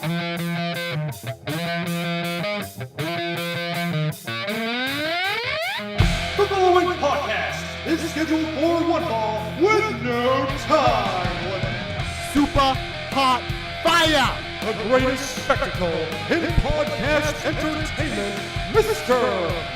The following podcast is scheduled for one fall with no time limit. Super hot fire! The greatest spectacle in podcast entertainment, Mr.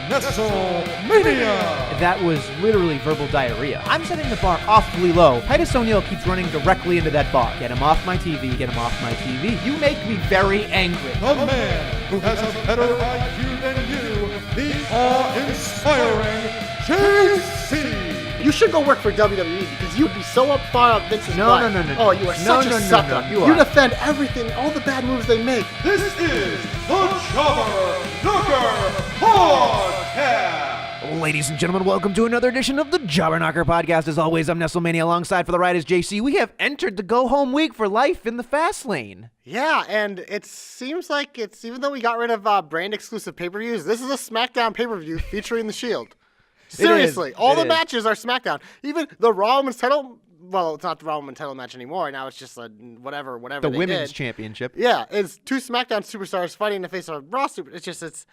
Wrestlemania. That was literally verbal diarrhea. I'm setting the bar awfully low. Titus O'Neil keeps running directly into that bar. Get him off my TV, get him off my TV. You make me very angry. The man who has a better IQ than you, the awe-inspiring JC. You should go work for WWE because you'd be so far up Vince's butt. No. Oh, you are such a sucker. You You defend everything, all the bad moves they make. This is the Jobber Knocker Podcast. Ladies and gentlemen, welcome to another edition of the Jobber Knocker Podcast. As always, I'm Wrestlemania. Alongside for the ride is JC. We have entered the go-home week for life in the Fastlane. Yeah, and it seems like even though we got rid of brand-exclusive pay-per-views, this is a SmackDown pay-per-view featuring The Shield. Seriously, all the matches are SmackDown. Even the Raw Women's title, well, it's not the Raw Women's title match anymore. Now it's just a whatever The they Women's did. Championship. Yeah, it's two SmackDown superstars fighting in the face of a Raw super. It's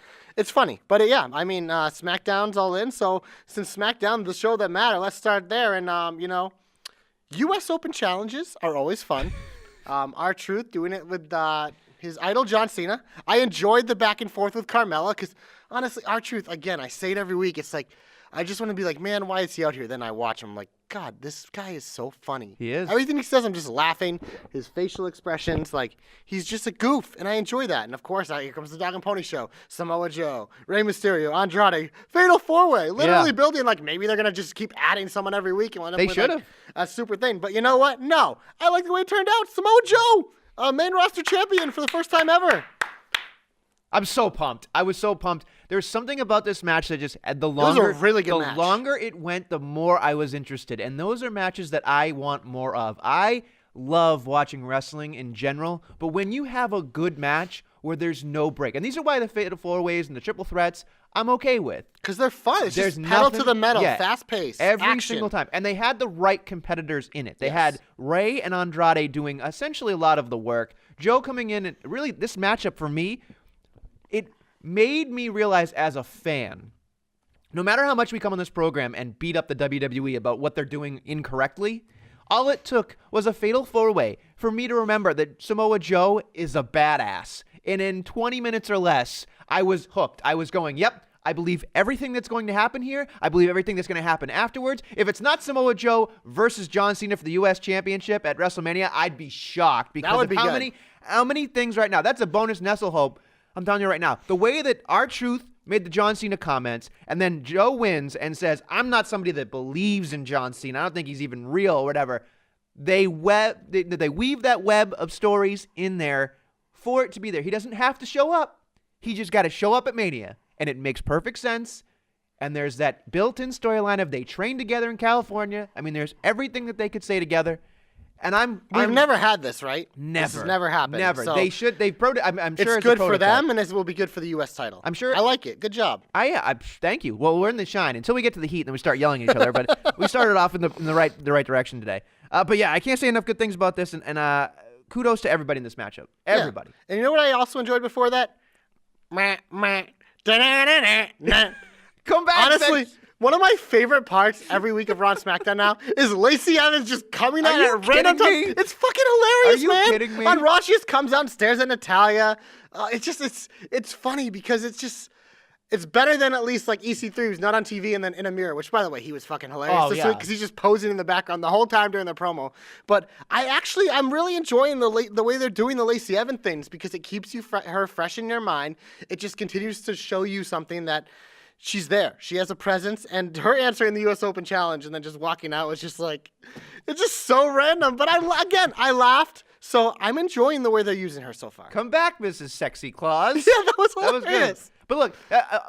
funny. But yeah, I mean, SmackDown's all in. So since SmackDown, the show that matter, let's start there. And, U.S. Open challenges are always fun. R-Truth doing it with his idol, John Cena. I enjoyed the back and forth with Carmella because, honestly, R-Truth, again, I say it every week. It's like, I just want to be like, man, why is he out here? Then I watch him like, God, this guy is so funny. He is. Everything he says, I'm just laughing. His facial expressions, like, he's just a goof, and I enjoy that. And, of course, here comes the Dog and Pony Show. Samoa Joe, Rey Mysterio, Andrade, Fatal 4-Way. Literally building, like, maybe they're going to just keep adding someone every week and end up with like, a super thing. But you know what? No. I like the way it turned out. Samoa Joe, main roster champion for the first time ever. I'm so pumped. I was so pumped. There's something about this match that just the longer, it was a really good match. The longer it went, the more I was interested. And those are matches that I want more of. I love watching wrestling in general, but when you have a good match where there's no break, and these are why the Fatal 4-Ways and the Triple Threats, I'm okay with. Because they're fun. It's There's just pedal nothing, to the metal, fast pace, every action. single time. And they had the right competitors in it. They had Rey and Andrade doing essentially a lot of the work. Joe coming in, and really this matchup for me, it made me realize as a fan, no matter how much we come on this program and beat up the WWE about what they're doing incorrectly, all it took was a Fatal 4-Way for me to remember that Samoa Joe is a badass. And in 20 minutes or less, I was hooked. I was going, yep, I believe everything that's going to happen here. I believe everything that's going to happen afterwards. If it's not Samoa Joe versus John Cena for the U.S. Championship at WrestleMania, I'd be shocked because of how many things right now. That's a bonus Nestle Hope. I'm telling you right now, the way that R-Truth made the John Cena comments, and then Joe wins and says, I'm not somebody that believes in John Cena. I don't think he's even real or whatever. They weave that web of stories in there for it to be there. He doesn't have to show up. He just got to show up at Mania, and it makes perfect sense. And there's that built-in storyline of they trained together in California. I mean, there's everything that they could say together. And We've never had this, right? Never. This has never happened. Never. So I'm sure it's good for them, and it will be good for the U.S. title. I'm sure. I like it. Good job. Thank you. Well, we're in the shine until we get to the heat, and then we start yelling at each other. But we started off in the right direction today. But yeah, I can't say enough good things about this, and kudos to everybody in this matchup. Everybody. Yeah. And you know what I also enjoyed before that? Come back. Honestly. One of my favorite parts every week of Raw and SmackDown now is Lacey Evans just coming out at random times. It's fucking hilarious, man. Are you kidding me? On Raw, she just comes out and stares at Natalya. It's funny because it's better than at least like EC3 who's not on TV and then in a mirror, which by the way, he was fucking hilarious. Oh, yeah. Because he's just posing in the background the whole time during the promo. But I'm really enjoying the way they're doing the Lacey Evans things because it keeps her fresh in your mind. It just continues to show you something that she's there. She has a presence, and her answering the U.S. Open Challenge and then just walking out was just like, it's just so random. But I laughed, so I'm enjoying the way they're using her so far. Come back, Mrs. Sexy Claus. Yeah, that was hilarious. That was good. But look,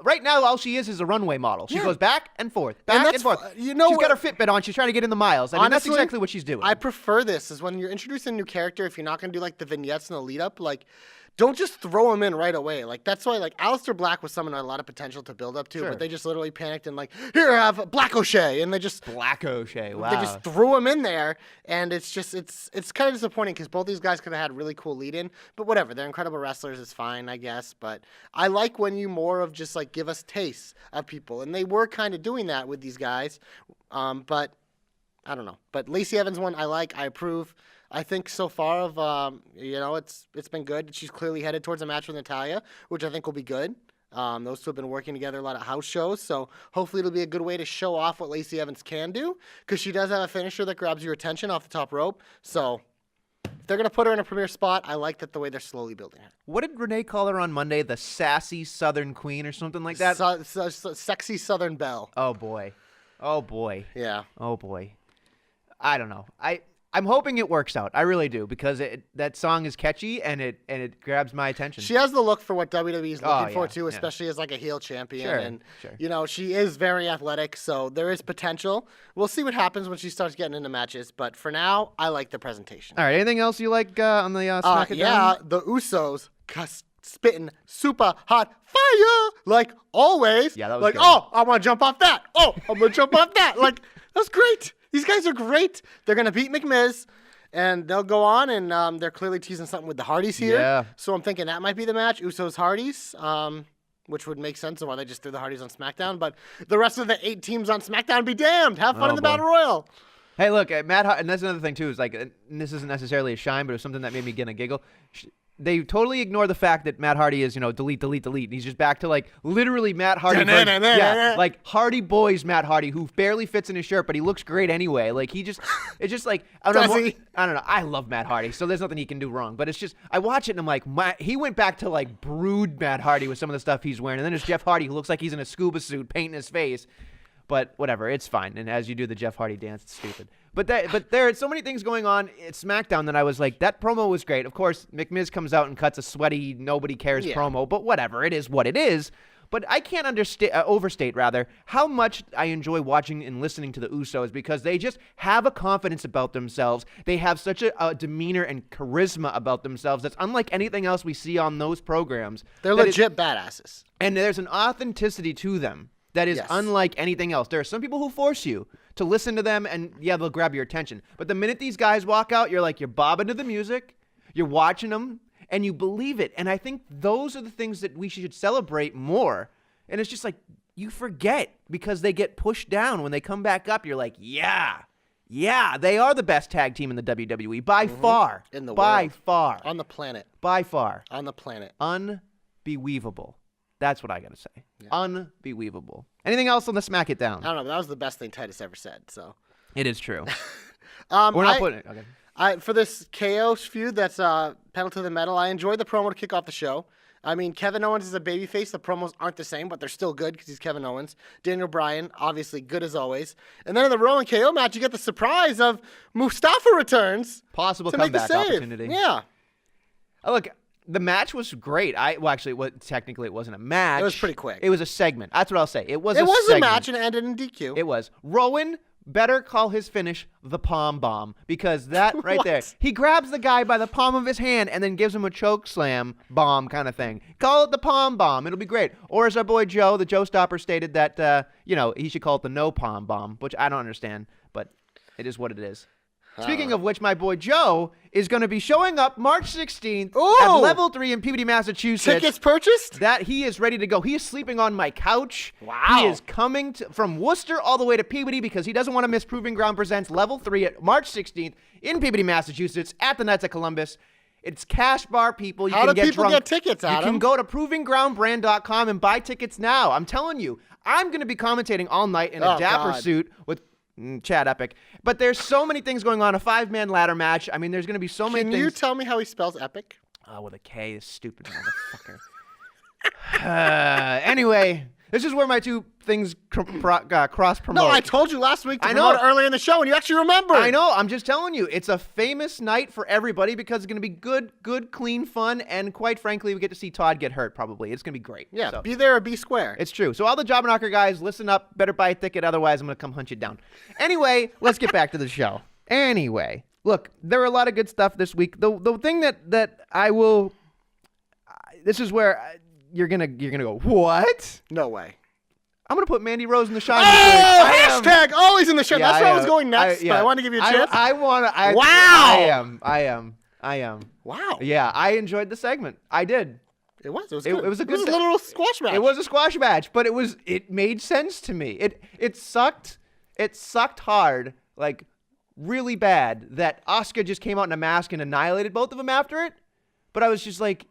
right now all she is a runway model. She goes back and forth, back and forth. She's got her Fitbit on. She's trying to get in the miles. I mean, honestly, that's exactly what she's doing. I prefer this is when you're introducing a new character, if you're not going to do like the vignettes and the lead up, like don't just throw him in right away. Like, that's why, like, Aleister Black was someone I had a lot of potential to build up to, Sure. but they just literally panicked and, like, here, have Black O'Shea, and they just... Black O'Shea, wow. They just threw him in there, and it's just, it's kind of disappointing because both these guys could have had really cool lead-in, but whatever. They're incredible wrestlers. It's fine, I guess, but I like when you more of just, like, give us tastes of people, and they were kind of doing that with these guys, but I don't know. But Lacey Evans one, I like, I approve. I think so far of, it's been good. She's clearly headed towards a match with Natalya, which I think will be good. Those two have been working together a lot of house shows, so hopefully it'll be a good way to show off what Lacey Evans can do, because she does have a finisher that grabs your attention off the top rope. So if they're going to put her in a premier spot, I like that the way they're slowly building her. What did Renee call her on Monday? The sassy Southern Queen or something like that? Sexy Southern Belle. Oh, boy. Oh, boy. Yeah. Oh, boy. I don't know. I'm hoping it works out. I really do, because that song is catchy and it grabs my attention. She has the look for what WWE is looking for too, yeah. especially as like a heel champion. Sure, and sure. She is very athletic, so there is potential. We'll see what happens when she starts getting into matches, but for now, I like the presentation. All right. Anything else you like on the SmackDown? Yeah, the Usos spitting super hot fire like always. Yeah, that was like, good. oh, I want to jump off that. Oh, I'm gonna jump off that. Like, that's great. These guys are great. They're going to beat McMahon, and they'll go on, and they're clearly teasing something with the Hardys here. Yeah. So I'm thinking that might be the match, Usos-Hardys, which would make sense of why they just threw the Hardys on SmackDown. But the rest of the 8 teams on SmackDown, be damned. Have fun in the boy. Battle Royal. Hey, look, Matt, and that's another thing, too, is like, and this isn't necessarily a shine, but it was something that made me get a giggle. They totally ignore the fact that Matt Hardy is, delete, delete, delete. And he's just back to, like, literally Matt Hardy. Like Hardy Boys Matt Hardy, who barely fits in his shirt, but he looks great anyway. Like, it's just like, I don't know. I love Matt Hardy, so there's nothing he can do wrong. But it's just, I watch it and I'm like, he went back to, like, brood Matt Hardy with some of the stuff he's wearing. And then there's Jeff Hardy, who looks like he's in a scuba suit painting his face. But whatever, it's fine. And as you do the Jeff Hardy dance, it's stupid. But there are so many things going on at SmackDown that I was like, that promo was great. Of course, McMiz comes out and cuts a sweaty, nobody cares promo. But whatever, it is what it is. But I can't overstate how much I enjoy watching and listening to the Usos, because they just have a confidence about themselves. They have such a demeanor and charisma about themselves that's unlike anything else we see on those programs. They're legit badasses. And there's an authenticity to them that is unlike anything else. There are some people who force you to listen to them, and they'll grab your attention. But the minute these guys walk out, you're bobbing to the music, you're watching them, and you believe it. And I think those are the things that we should celebrate more. And it's just like, you forget, because they get pushed down. When they come back up, you're like, yeah, they are the best tag team in the WWE by far. In the by world. far. On the planet. By far. On the planet. Unbelievable. That's what I got to say. Yeah. Unbelievable. Anything else on the Smack It Down? I don't know, but that was the best thing Titus ever said. So it is true. We're not putting it. Okay. For this KO feud that's pedal to the metal, I enjoyed the promo to kick off the show. I mean, Kevin Owens is a babyface. The promos aren't the same, but they're still good because he's Kevin Owens. Daniel Bryan, obviously good as always. And then in the Rowan KO match, you get the surprise of Mustafa returns. Possible to comeback make the save. opportunity. Yeah. Oh, look, the match was great. Technically, it wasn't a match. It was pretty quick. It was a segment. That's what I'll say. It was a match and it ended in DQ. It was. Rowan better call his finish the palm bomb, because that right there, he grabs the guy by the palm of his hand and then gives him a choke slam bomb kind of thing. Call it the palm bomb. It'll be great. Or as our boy Joe, the Joe Stopper, stated that, he should call it the no palm bomb, which I don't understand, but it is what it is. Speaking of which, my boy Joe is going to be showing up March 16th at Level 3 in Peabody, Massachusetts. Tickets purchased? That he is ready to go. He is sleeping on my couch. Wow. He is coming from Worcester all the way to Peabody because he doesn't want to miss Proving Ground Presents Level 3 at March 16th in Peabody, Massachusetts at the Knights of Columbus. It's cash bar, people. How do people get tickets, Adam? You can go to provinggroundbrand.com and buy tickets now. I'm telling you, I'm going to be commentating all night in a dapper suit with Chad Epic. But there's so many things going on. A 5-man ladder match. I mean, there's going to be so many things. Can you tell me how he spells Epic? Oh, with a K, this stupid motherfucker. Anyway, this is where my two things cross-promote. No, I told you last week to promote it earlier in the show, and you actually remember. I know. I'm just telling you. It's a famous night for everybody because it's going to be good, clean fun, and quite frankly, we get to see Todd get hurt probably. It's going to be great. Yeah, so, be there or be square. It's true. So all the Job Knocker guys, listen up. Better buy a ticket, otherwise I'm going to come hunt you down. Anyway, let's get back to the show. Anyway, look, there are a lot of good stuff this week. The thing that I will this is where you're gonna go, what? No way. I'm gonna put Mandy Rose in the Shine. Hashtag always in the Shine. That's where I was going next, but I want to give you a chance. I am. Wow. Yeah, I enjoyed the segment. I did. It was. It was. It Good. was a good. It was a little squash match. It was a squash match, but it made sense to me. It sucked. It sucked hard, like really bad, that Asuka just came out in a mask and annihilated both of them after it. But I was just like,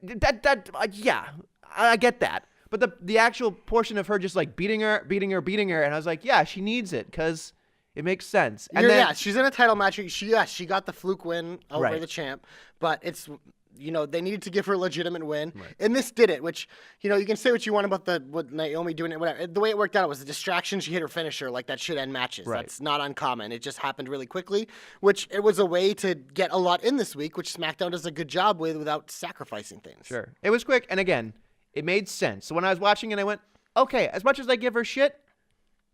yeah, I get that. But the actual portion of her just like beating her, and I was like, yeah, she needs it because it makes sense. And yeah, she's in a title match. She got the fluke win over the champ, but it's, they needed to give her a legitimate win, and this did it. Which, you can say what you want about what Naomi doing it, whatever. The way it worked out was a distraction. She hit her finisher, like that should end matches. Right. That's not uncommon. It just happened really quickly, which it was a way to get a lot in this week, which SmackDown does a good job with without sacrificing things. Sure, it was quick, and again, it made sense. So when I was watching it, I went, okay, as much as I give her shit,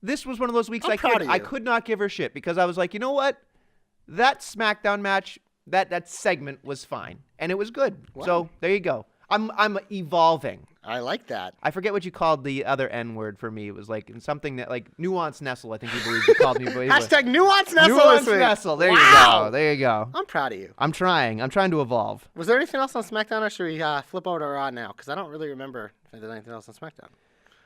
this was one of those weeks I could not give her shit because I was like, you know what? That SmackDown match, that segment was fine, and it was good. Wow. So there you go. I'm evolving. I like that. I forget what you called the other N word for me. It was like something that like nuanced Nestle. I think you believe you called me. Hashtag nuanced Nestle. Nuanced Nestle. There you go. There you go. I'm proud of you. I'm trying to evolve. Was there anything else on SmackDown, or should we flip over to Raw now? Because I don't really remember if there's anything else on SmackDown.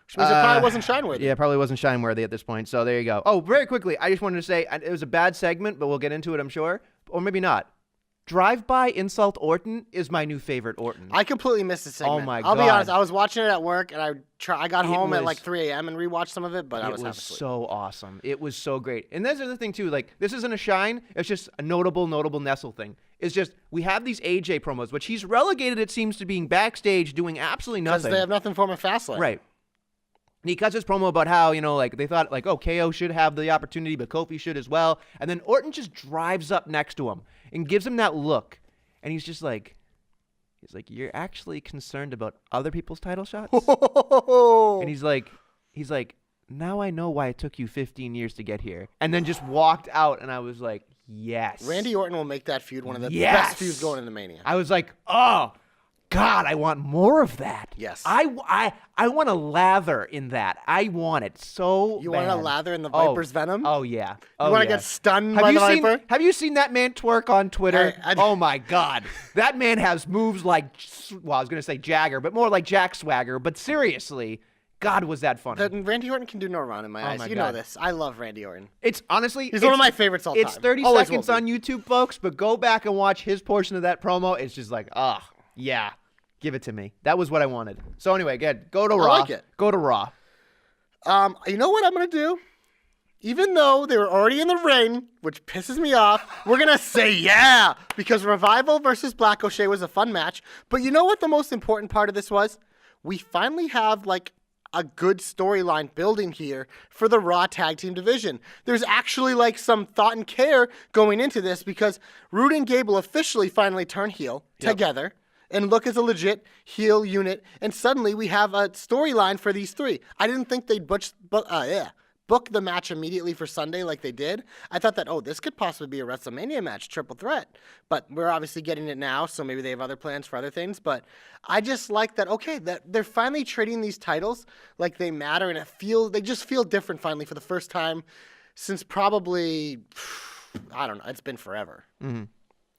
Which means it probably wasn't shine-worthy. Yeah, it probably wasn't shine-worthy at this point. So there you go. Oh, very quickly, I just wanted to say it was a bad segment, but we'll get into it, I'm sure. Or maybe not. Drive-by insult Orton is my new favorite Orton. I completely missed the segment. Oh my God. I'll be honest. I was watching it at work, and I got home at like 3 a.m. and rewatched some of it, but I was half asleep. It was so awesome. It was so great. And that's the other thing, too. Like, this isn't a shine. It's just a notable Nestle thing. It's just we have these AJ promos, which he's relegated, it seems, to being backstage doing absolutely nothing. Because they have nothing for him at Fastlane. Right. And he cuts his promo about how, like they thought, like, oh, KO should have the opportunity, but Kofi should as well. And then Orton just drives up next to him and gives him that look. And he's just like, you're actually concerned about other people's title shots? And he's like, now I know why it took you 15 years to get here. And then just walked out, and I was like, yes. Randy Orton will make that feud one of the best feuds going into Mania. I was like, oh, God, I want more of that. Yes. I want to lather in that. I want it so You bad. want to lather in the Viper's venom? Oh, yeah. You want to get stunned by the Viper? Have you seen that man twerk on Twitter? Oh, my God. That man has moves like, well, I was going to say Jagger, but more like Jack Swagger. But seriously, God, was that funny. Randy Orton can do no wrong in my eyes. You know this. I love Randy Orton. It's honestly... He's one of my favorites all time. It's 30 seconds on YouTube, folks, but go back and watch his portion of that promo. It's just like, yeah. Give it to me. That was what I wanted. So anyway, good. Go to Raw. I like it. Go to Raw. You know what I'm going to do? Even though they were already in the ring, which pisses me off, we're going to say yeah, because Revival versus Black O'Shea was a fun match. But you know what the most important part of this was? We finally have like a good storyline building here for the Raw Tag Team division. There's actually like some thought and care going into this because Rude and Gable officially finally turn heel together and look as a legit heel unit, and suddenly we have a storyline for these three. I didn't think they'd book the match immediately for Sunday like they did. I thought that, this could possibly be a WrestleMania match, triple threat. But we're obviously getting it now, so maybe they have other plans for other things. But I just like that, that they're finally treating these titles like they matter, and they just feel different finally for the first time since probably, I don't know, it's been forever. Mm-hmm.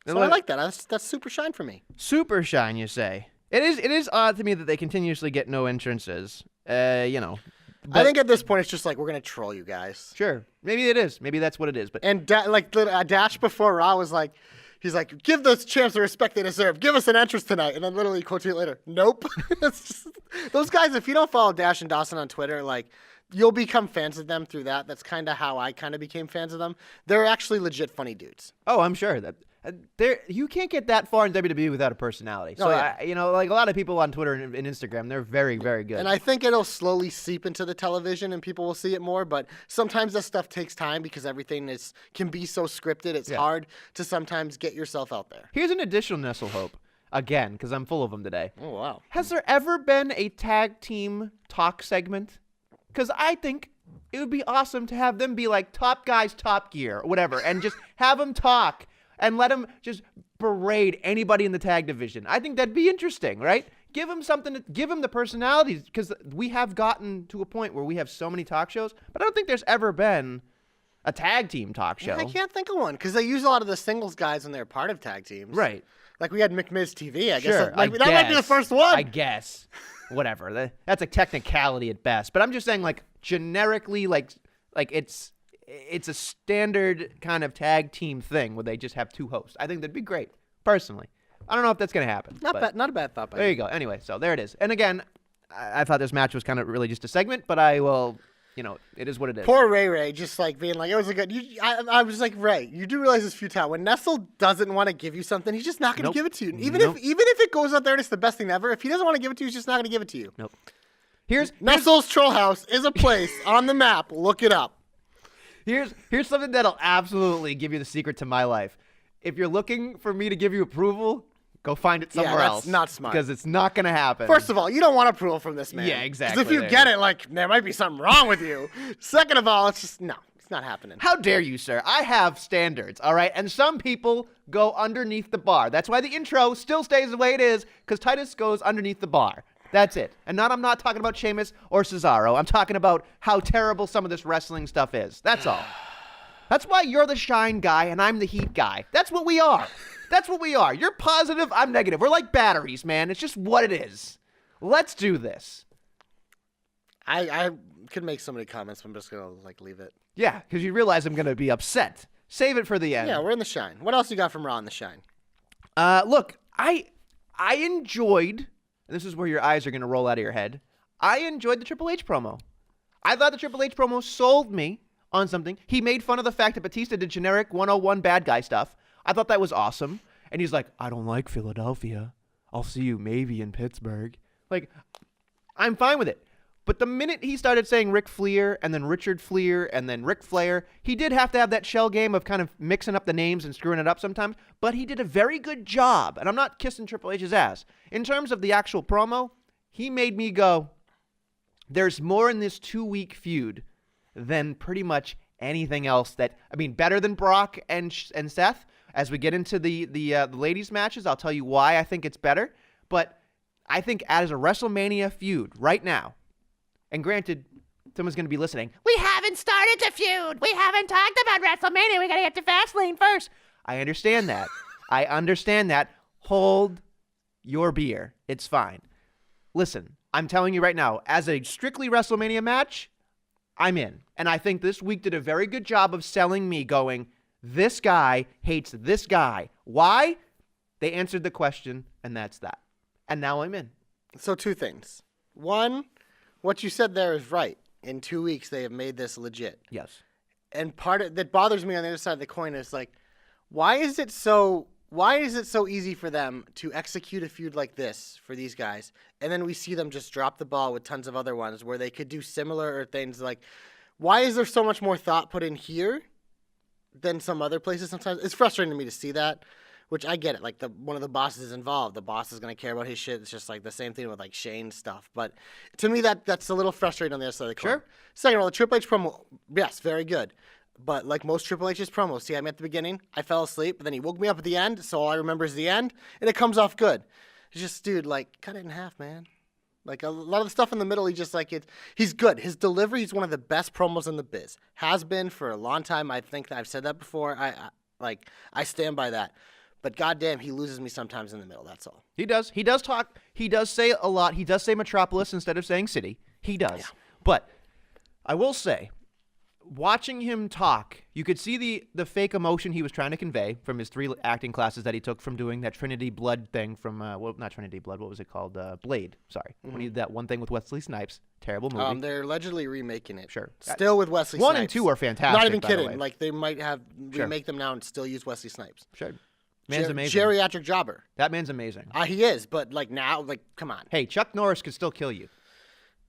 So I like that. That's super shine for me. Super shine, you say? It is odd to me that they continuously get no entrances. I think at this point it's just like we're gonna troll you guys. Sure, maybe it is. Maybe that's what it is. But Dash before Raw was like, he's like, give those champs the respect they deserve. Give us an entrance tonight, and then literally quote tweet later, nope. It's just, those guys. If you don't follow Dash and Dawson on Twitter, like, you'll become fans of them through that. That's kind of how I kind of became fans of them. They're actually legit funny dudes. Oh, I'm sure that. You can't get that far in WWE without a personality. So, like a lot of people on Twitter and Instagram, they're very, very good. And I think it'll slowly seep into the television and people will see it more. But sometimes that stuff takes time because everything can be so scripted. It's hard to sometimes get yourself out there. Here's an additional Nestle Hope. Again, because I'm full of them today. Oh, wow. Has there ever been a tag team talk segment? Because I think it would be awesome to have them be like Top Guys, Top Gear, or whatever, and just have them talk. And let them just berate anybody in the tag division. I think that'd be interesting, right? Give him something. Give him the personalities, because we have gotten to a point where we have so many talk shows, but I don't think there's ever been a tag team talk show. I can't think of one, because they use a lot of the singles guys when they're part of tag teams. Right. Like we had McMiz TV, I guess. Sure, That might be the first one. I guess. Whatever. That's a technicality at best. But I'm just saying, like, generically, like it's a standard kind of tag team thing where they just have two hosts. I think that'd be great, personally. I don't know if that's going to happen. Not a bad thought. There you go. Anyway, so there it is. And again, I thought this match was kind of really just a segment, but I will, it is what it is. Poor Ray, just like being like, it was a good. I was like, Ray, you do realize it's futile. When Nestle doesn't want to give you something, he's just not going to give it to you. Even if it goes out there and it's the best thing ever, if he doesn't want to give it to you, he's just not going to give it to you. Nope. Nestle's Troll House is a place on the map. Look it up. Here's something that'll absolutely give you the secret to my life. If you're looking for me to give you approval, go find it somewhere else. That's not smart. Because it's not going to happen. First of all, you don't want approval from this man. Yeah, exactly. Because if you get it, like, there might be something wrong with you. Second of all, it's just, no, it's not happening. How dare you, sir? I have standards, all right? And some people go underneath the bar. That's why the intro still stays the way it is, because Titus goes underneath the bar. That's it. And I'm not talking about Sheamus or Cesaro. I'm talking about how terrible some of this wrestling stuff is. That's all. That's why you're the shine guy and I'm the heat guy. That's what we are. That's what we are. You're positive, I'm negative. We're like batteries, man. It's just what it is. Let's do this. I could make so many comments, but I'm just going to, leave it. Yeah, because you realize I'm going to be upset. Save it for the end. Yeah, we're in the shine. What else you got from Raw in the shine? Look, I enjoyed, and this is where your eyes are going to roll out of your head, I enjoyed the Triple H promo. I thought the Triple H promo sold me on something. He made fun of the fact that Batista did generic 101 bad guy stuff. I thought that was awesome. And he's like, I don't like Philadelphia. I'll see you maybe in Pittsburgh. Like, I'm fine with it. But the minute he started saying Ric Flair and then Richard Flair and then Ric Flair, he did have to have that shell game of kind of mixing up the names and screwing it up sometimes. But he did a very good job. And I'm not kissing Triple H's ass. In terms of the actual promo, he made me go, there's more in this 2-week feud than pretty much anything else better than Brock and Seth. As we get into the ladies' matches, I'll tell you why I think it's better. But I think as a WrestleMania feud right now, and granted, someone's going to be listening, we haven't started the feud. We haven't talked about WrestleMania. We got to get to Fastlane first. I understand that. Hold your beer. It's fine. Listen, I'm telling you right now, as a strictly WrestleMania match, I'm in. And I think this week did a very good job of selling me going, this guy hates this guy. Why? They answered the question, and that's that. And now I'm in. So 2 things. One, what you said there is right. In 2 weeks, they have made this legit. Yes. And part that bothers me on the other side of the coin is like, why is it so easy for them to execute a feud like this for these guys, and then we see them just drop the ball with tons of other ones where they could do similar things? Like, why is there so much more thought put in here than some other places? Sometimes it's frustrating to me to see that, which I get it. Like, one of the bosses is involved. The boss is going to care about his shit. It's just like the same thing with Shane's stuff. But to me, that's a little frustrating on the other side of the coin. Sure. Second of all, the Triple H promo, yes, very good. But like most Triple H's promos, see, I'm at the beginning, I fell asleep, but then he woke me up at the end, so all I remember is the end, and it comes off good. It's just, dude, cut it in half, man. Like, a lot of the stuff in the middle, he's good. His delivery is one of the best promos in the biz. Has been for a long time. I think that I've said that before. I stand by that. But goddamn, he loses me sometimes in the middle, that's all. He does. He does talk. He does say a lot. He does say Metropolis instead of saying City. He does. Yeah. But I will say, watching him talk, you could see the fake emotion he was trying to convey from his 3 acting classes that he took from doing that Trinity Blood thing from, not Trinity Blood, what was it called? Blade, sorry. Mm-hmm. When he did that one thing with Wesley Snipes. Terrible movie. They're allegedly remaking it. Sure. Still with Wesley Snipes. 1 and 2 are fantastic. Not even kidding. They might have remake them now and still use Wesley Snipes. Sure. Man's amazing. Geriatric jobber. That man's amazing. He is, but now, come on. Hey, Chuck Norris could still kill you.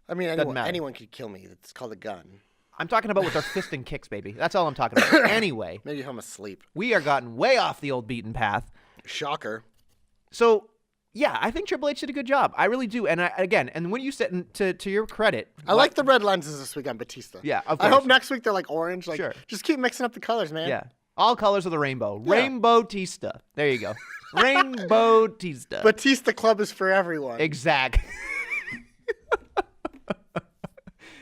I mean, anyone could kill me. It's called a gun. I'm talking about with our fist and kicks, baby. That's all I'm talking about. Anyway. Maybe if I'm asleep. We are gotten way off the old beaten path. Shocker. So, yeah, I think Triple H did a good job. I really do. And and when you said, to your credit. I like the red lenses this week on Batista. Yeah, of course. I hope next week they're orange. Sure. Just keep mixing up the colors, man. Yeah. All colors of the rainbow. Yeah. Rainbow Tista. There you go. Rainbow Tista. Batista Club is for everyone. Exact.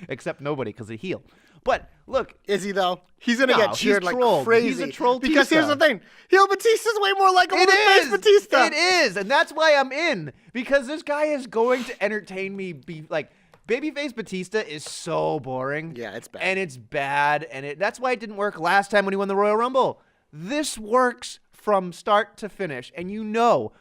Except nobody, because he heel. But look, Is he though? He's gonna No, get he's cheered like trolled. crazy. He's a troll Because here's Tista. the thing: heel Batista's way more likable than face Batista. It is, and that's why I'm in, because this guy is going to entertain me. Babyface Batista is so boring. Yeah, it's bad. And it's bad, and that's why it didn't work last time when he won the Royal Rumble. This works from start to finish, and you know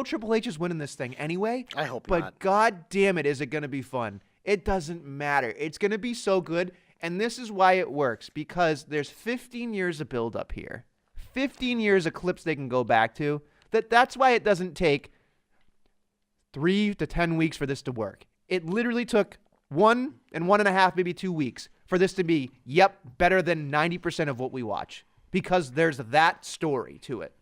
Triple H is winning this thing anyway. I hope but not. God damn it, is it going to be fun? It doesn't matter. It's going to be so good, and this is why it works, because there's 15 years of build-up here. 15 years of clips they can go back to. That's why it doesn't take 3 to 10 weeks for this to work. It literally took 1 and 1.5, maybe 2 weeks for this to be, better than 90% of what we watch, because there's that story to it.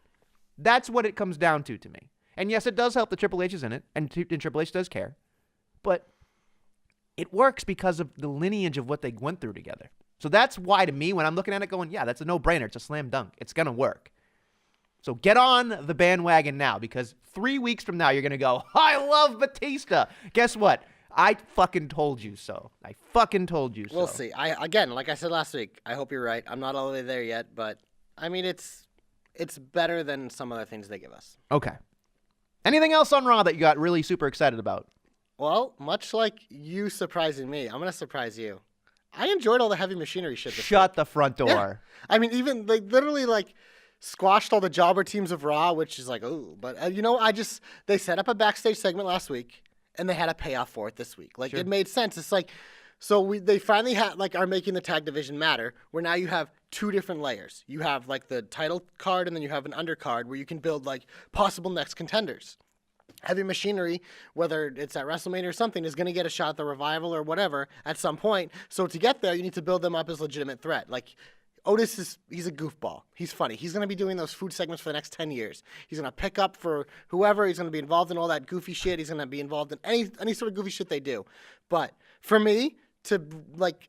That's what it comes down to me. And yes, it does help that Triple H is in it, and Triple H does care. But it works because of the lineage of what they went through together. So that's why, to me, when I'm looking at it going, that's a no-brainer. It's a slam dunk. It's going to work. So get on the bandwagon now, because 3 weeks from now, you're going to go, I love Batista. Guess what? I fucking told you so. I fucking told you so. We'll see. Again, like I said last week, I hope you're right. I'm not all the way there yet, but I mean, it's better than some other things they give us. Okay. Anything else on Raw that you got really super excited about? Well, much like you surprising me, I'm going to surprise you. I enjoyed all the heavy machinery shit. Shut the front door. Yeah. I mean, even they literally squashed all the jobber teams of Raw, which is oh, but they set up a backstage segment last week and they had a payoff for it this week. Sure. It made sense. It's they finally are making the tag division matter, where now you have 2 different layers. You have the title card, and then you have an undercard where you can build possible next contenders. Heavy machinery, whether it's at WrestleMania or something, is going to get a shot at the Revival or whatever at some point. So to get there, you need to build them up as a legitimate threat. Otis he's a goofball. He's funny. He's going to be doing those food segments for the next 10 years. He's going to pick up for whoever. He's going to be involved in all that goofy shit. He's going to be involved in any sort of goofy shit they do. But for me to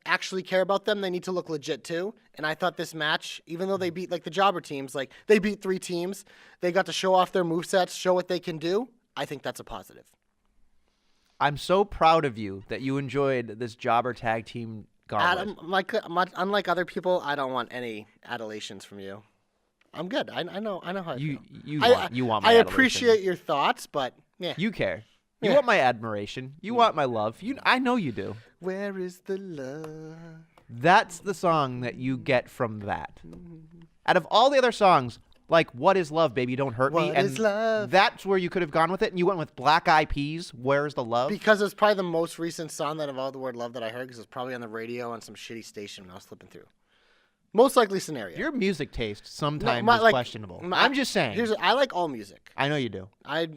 actually care about them, they need to look legit too. And I thought this match, even though they beat the jobber teams, they beat 3 teams, they got to show off their movesets, show what they can do. I think that's a positive. I'm so proud of you that you enjoyed this jobber tag team gauntlet. Adam, unlike other people, I don't want any adulations from you. I'm good. I know how I feel. You want my I adulation. appreciate your thoughts, but yeah. You care. You Yeah. want my admiration. You want my love. I know you do. Where is the love? That's the song that you get from that. Out of all the other songs, What Is Love, Baby, Don't Hurt Me. What And is love? That's where you could have gone with it, and you went with Black Eyed Peas, Where's the Love? Because it's probably the most recent song that involved the word love that I heard, because it's probably on the radio on some shitty station when I was flipping through. Most likely scenario. Your music taste sometimes No, is questionable. I'm just saying. I like all music. I know you do. I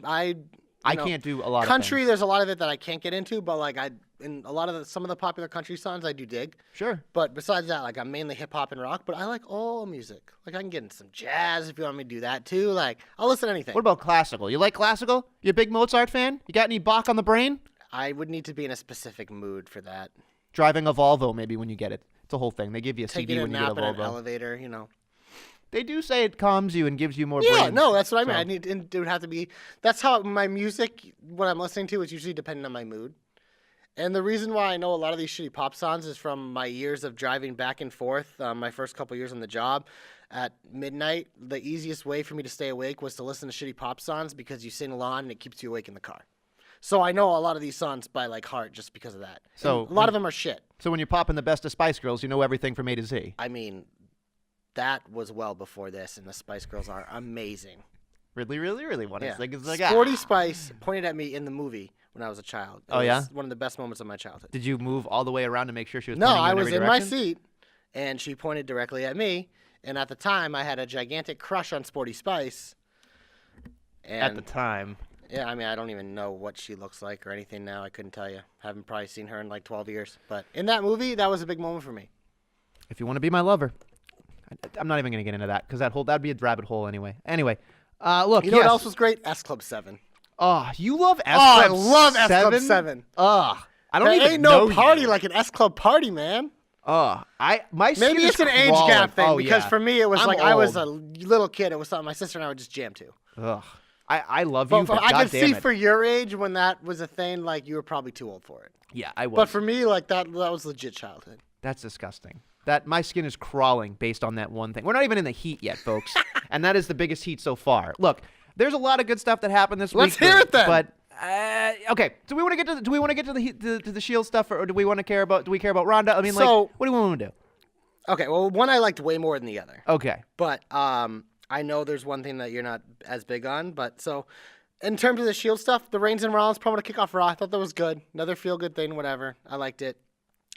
can't do a lot of country. things. There's a lot of it that I can't get into, but in a lot of some of the popular country songs I do dig. Sure. But besides that, I'm mainly hip hop and rock. But I like all music. I can get into some jazz if you want me to do that too. I'll listen to anything. What about classical? You like classical? You a big Mozart fan? You got any Bach on the brain? I would need to be in a specific mood for that. Driving a Volvo, maybe when you get it. It's a whole thing. They give you a Taking CD a when you get a nap in an Volvo. elevator, They do say it calms you and gives you more Yeah, brain. no, that's what I mean. So- I need it would have to be. That's how my music, what I'm listening to, is usually dependent on my mood. And the reason why I know a lot of these shitty pop songs is from my years of driving back and forth. My first couple years on the job, at midnight, the easiest way for me to stay awake was to listen to shitty pop songs, because you sing along and it keeps you awake in the car. So I know a lot of these songs by heart just because of that. So And a lot of them are shit. So when you're popping the Best of Spice Girls, you know everything from A to Z. I mean, that was well before this, and the Spice Girls are amazing. Really, really, really. One Yeah. it's Sporty Spice pointed at me in the movie when I was a child. It Oh, yeah? was one of the best moments of my childhood. Did you move all the way around to make sure she was No, pointing you I in was every in my direction? seat, and she pointed directly at me. And at the time, I had a gigantic crush on Sporty Spice. And At the time. yeah, I mean, I don't even know what she looks like or anything now. I couldn't tell you. Haven't probably seen her in 12 years. But in that movie, that was a big moment for me. If you want to be my lover. I'm not even going to get into that, because that'd be a rabbit hole anyway. Anyway, look. You know what else was great? S Club 7. Oh, you love S Oh, I Club love S Club 7? 7. Ugh. I don't There even ain't know no party you. like an S Club party, man. My skin Maybe is it's an age crawling. gap thing Oh, because yeah. for me it was I'm like I was a old. little kid. It was something my sister and I would just jam to. Ugh. I love you, but I God could damn see it. for your age when that was a thing, like you were probably too old for it. Yeah, I was. But for me, like that was legit childhood. That's disgusting. That my skin is crawling based on that one thing. We're not even in the heat yet, folks, and that is the biggest heat so far. Look, there's a lot of good stuff that happened this week. Let's hear it then. But okay, do we want to get to the Shield stuff, or do we care about Ronda? I mean, So- what do we want to do? Okay, well, one I liked way more than the other. Okay. But I know there's one thing that you're not as big on. But so, in terms of the Shield stuff, the Reigns and Rollins promo to kick off Raw, I thought that was good. Another feel-good thing, whatever. I liked it.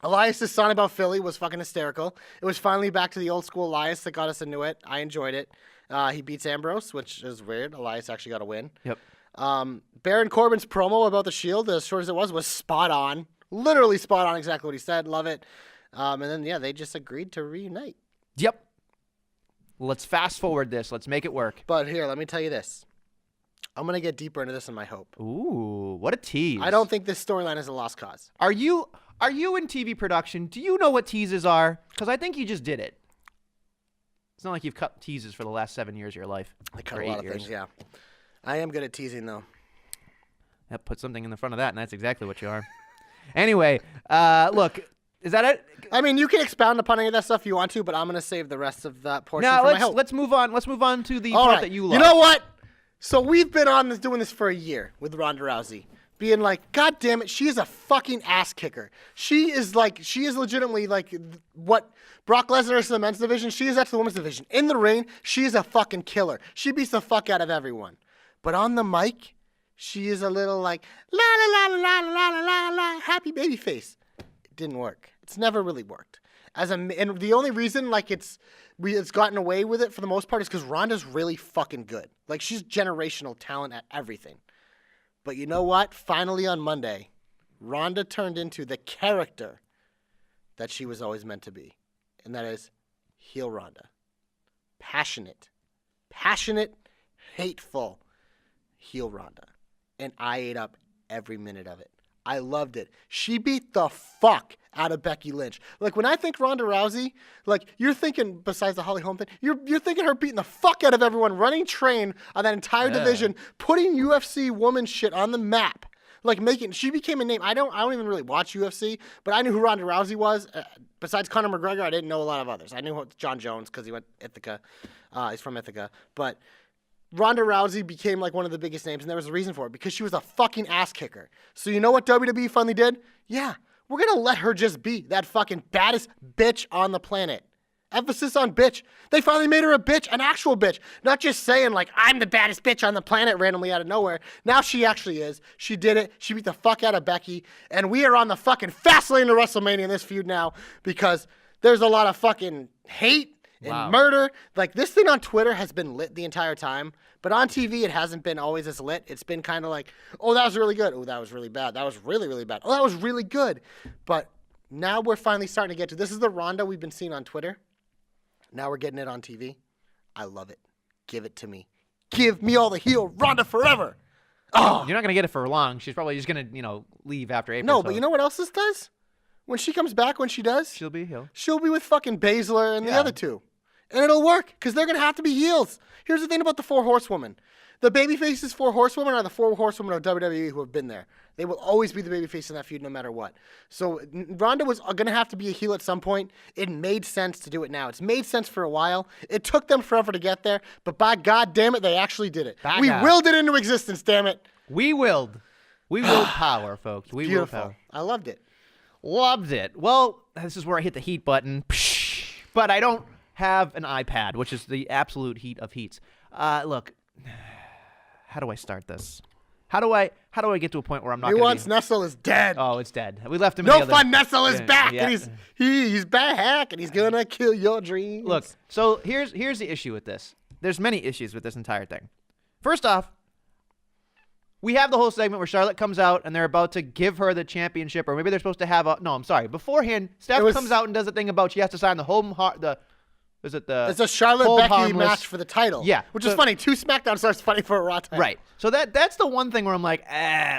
Elias' song about Philly was fucking hysterical. It was finally back to the old school Elias that got us into it. I enjoyed it. He beats Ambrose, which is weird. Elias actually got a win. Yep. Baron Corbin's promo about the Shield, as short as it was spot on. Literally spot on, exactly what he said. Love it. And then, yeah, they just agreed to reunite. Yep. Let's fast forward this. Let's make it work. But here, let me tell you this. I'm going to get deeper into this in my hope. Ooh, what a tease. I don't think this storyline is a lost cause. Are you in TV production? Do you know what teases are? Because I think you just did it. It's not like you've cut teases for the last 7 years of your life. I cut Or a 8 lot of years. things, yeah. I am good at teasing, though. Yep, put something in the front of that, and that's exactly what you are. Anyway, look, is that it? I mean, you can expound upon any of that stuff if you want to, but I'm going to save the rest of that portion Now for my hope. let's move on. Let's move on to the All part right. that you love. You know what? So we've been on this, doing this for a year with Ronda Rousey, being like, God damn it, she is a fucking ass kicker. She is legitimately like what Brock Lesnar is to the men's division. She is that to the women's division. In the ring, she is a fucking killer. She beats the fuck out of everyone. But on the mic, she is a little like la la la la la la la la happy baby face. It didn't work. It's never really worked. And the only reason like it's gotten away with it for the most part is because Ronda's really fucking good. Like she's generational talent at everything. But you know what? Finally on Monday, Ronda turned into the character that she was always meant to be, and that is heel Ronda. Passionate, hateful heel Ronda, and I ate up every minute of it. I loved it. She beat the fuck out of Becky Lynch. Like, when I think Ronda Rousey, like, you're thinking, besides the Holly Holm thing, you're thinking her beating the fuck out of everyone, running train on that entire division, putting UFC woman shit on the map. Like, she became a name. I don't even really watch UFC, but I knew who Ronda Rousey was. Besides Conor McGregor, I didn't know a lot of others. I knew John Jones because he went Ithaca. He's from Ithaca. But Ronda Rousey became like one of the biggest names, and there was a reason for it, because she was a fucking ass kicker. So you know what WWE finally did? Yeah, we're going to let her just be that fucking baddest bitch on the planet. Emphasis on bitch. They finally made her a bitch, an actual bitch. Not just saying like, I'm the baddest bitch on the planet randomly out of nowhere. Now she actually is. She did it. She beat the fuck out of Becky. And we are on the fucking Fastlane to WrestleMania in this feud now, because there's a lot of fucking hate and murder. Like, this thing on Twitter has been lit the entire time, but on TV it hasn't been always as lit. It's been kind of like, oh, that was really good. Oh, that was really bad. That was really, really bad. Oh, that was really good. But now we're finally starting to get to, this is the Ronda we've been seeing on Twitter. Now we're getting it on TV. I love it. Give it to me. Give me all the heel Ronda forever. Oh, You're not going to get it for long. She's probably just going to, leave after April. no, so but you know what else this does? When she comes back, when she does, she'll be a heel. she'll be with fucking Baszler and the Yeah. other two. And it'll work, because they're going to have to be heels. Here's the thing about the 4 horsewomen. The babyfaces 4 horsewomen are the 4 horsewomen of WWE who have been there. They will always be the babyface in that feud no matter what. So Ronda was going to have to be a heel at some point. It made sense to do it now. It's made sense for a while. It took them forever to get there, but by God damn it, they actually did it. By We God. willed it into existence, damn it. We willed power, folks. We willed Beautiful. power. I loved it. Loved it. Well, this is where I hit the heat button. But I don't have an iPad, which is the absolute heat of heats. Look, how do I start this? How do I get to a point where I'm not He going wants to Nestle is dead. Oh, it's dead. We left him. No in the other... fun, Nestle is Yeah, back, yeah. and he's back, and he's gonna kill your dreams. Look, so here's the issue with this. There's many issues with this entire thing. First off, we have the whole segment where Charlotte comes out and they're about to give her the championship, or maybe they're supposed to have a. No, I'm sorry. Beforehand, Steph comes out and does the thing about she has to sign the it's a Charlotte hold Becky harmless- match for the title. Yeah, which so- is funny. 2 SmackDown stars funny for a Raw title. Right. So that's the one thing where I'm like,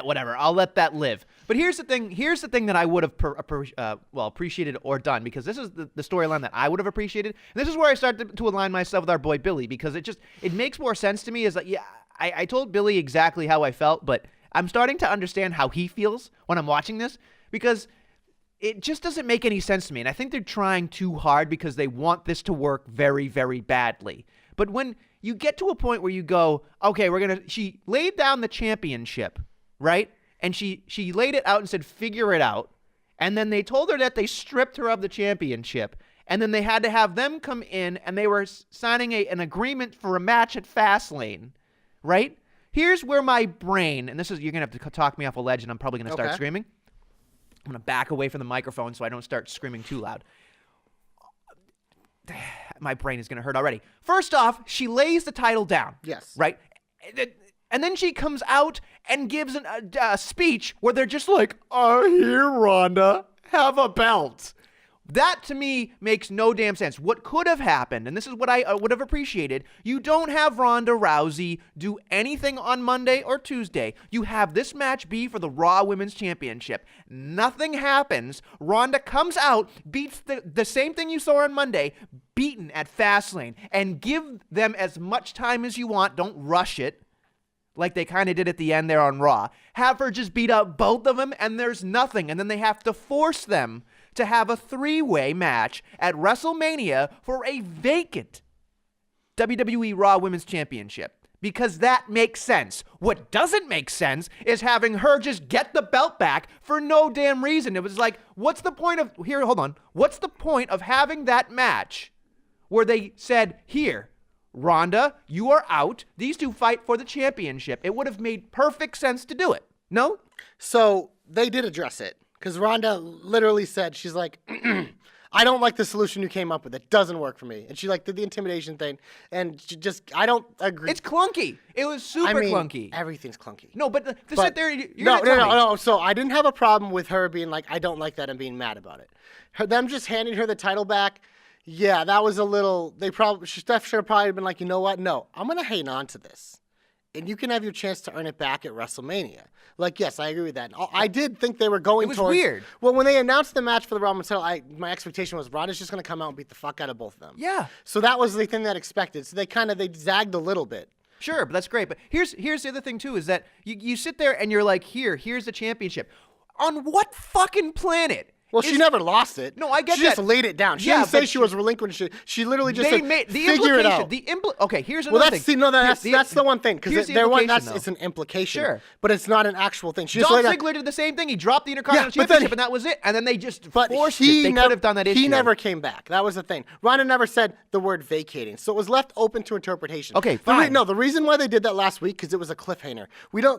whatever. I'll let that live. But here's the thing. Here's the thing that I would have appreciated or done, because this is the storyline that I would have appreciated. And this is where I start to align myself with our boy Billy, because it makes more sense to me. Is like, yeah, I told Billy exactly how I felt, but I'm starting to understand how he feels when I'm watching this, because it just doesn't make any sense to me. And I think they're trying too hard because they want this to work very, very badly. But when you get to a point where you go, okay, she laid down the championship, right? And she laid it out and said, figure it out. And then they told her that they stripped her of the championship. And then they had to have them come in, and they were signing an agreement for a match at Fastlane, right? Here's where my brain, and you're going to have to talk me off a ledge, and I'm probably going to start screaming. I'm going to back away from the microphone so I don't start screaming too loud. My brain is going to hurt already. First off, she lays the title down. Yes. Right? And then she comes out and gives a speech where they're just like, here, Ronda, have a belt. That, to me, makes no damn sense. What could have happened, and this is what I would have appreciated, you don't have Ronda Rousey do anything on Monday or Tuesday. You have this match be for the Raw Women's Championship. Nothing happens. Ronda comes out, beats the same thing you saw on Monday, beaten at Fastlane, and give them as much time as you want. Don't rush it, like they kind of did at the end there on Raw. Have her just beat up both of them, and there's nothing. And then they have to force them to have a 3-way match at WrestleMania for a vacant WWE Raw Women's Championship, because that makes sense. What doesn't make sense is having her just get the belt back for no damn reason. It was like, what's the point of having that match where they said, here, Ronda, you are out. These two fight for the championship. It would have made perfect sense to do it. No? So they did address it. Because Ronda literally said, she's like, I don't like the solution you came up with. It doesn't work for me. And she did the intimidation thing. And she I don't agree. It's clunky. It was super clunky. Everything's clunky. No, but sit there. No. So I didn't have a problem with her being like, I don't like that, and being mad about it. Them just handing her the title back. Yeah, that was a little, Steph should have probably been like, you know what? No, I'm going to hang on to this. And you can have your chance to earn it back at WrestleMania. Like, yes, I agree with that. I did think they were going towards... It was weird. Well, when they announced the match for the Raw Women's title, my expectation was Ronda's just going to come out and beat the fuck out of both of them. Yeah. So that was the thing that I expected. So they zagged a little bit. Sure, but that's great. But here's the other thing, too, is that you sit there and you're like, here's the championship. On what fucking planet? Well, she never lost it. No, I get that. She just laid it down. She didn't say she was relinquishing. She literally just said, figure it out. Okay, here's another thing. That's the one thing. Because it's an implication. Sure. But it's not an actual thing. Dolph Ziggler did the same thing. He dropped the Intercontinental Championship, and that was it. And then they just forced it. They could have done that issue. He never came back. That was the thing. Ronda never said the word vacating. So it was left open to interpretation. Okay, fine. The reason why they did that last week, because it was a cliffhanger.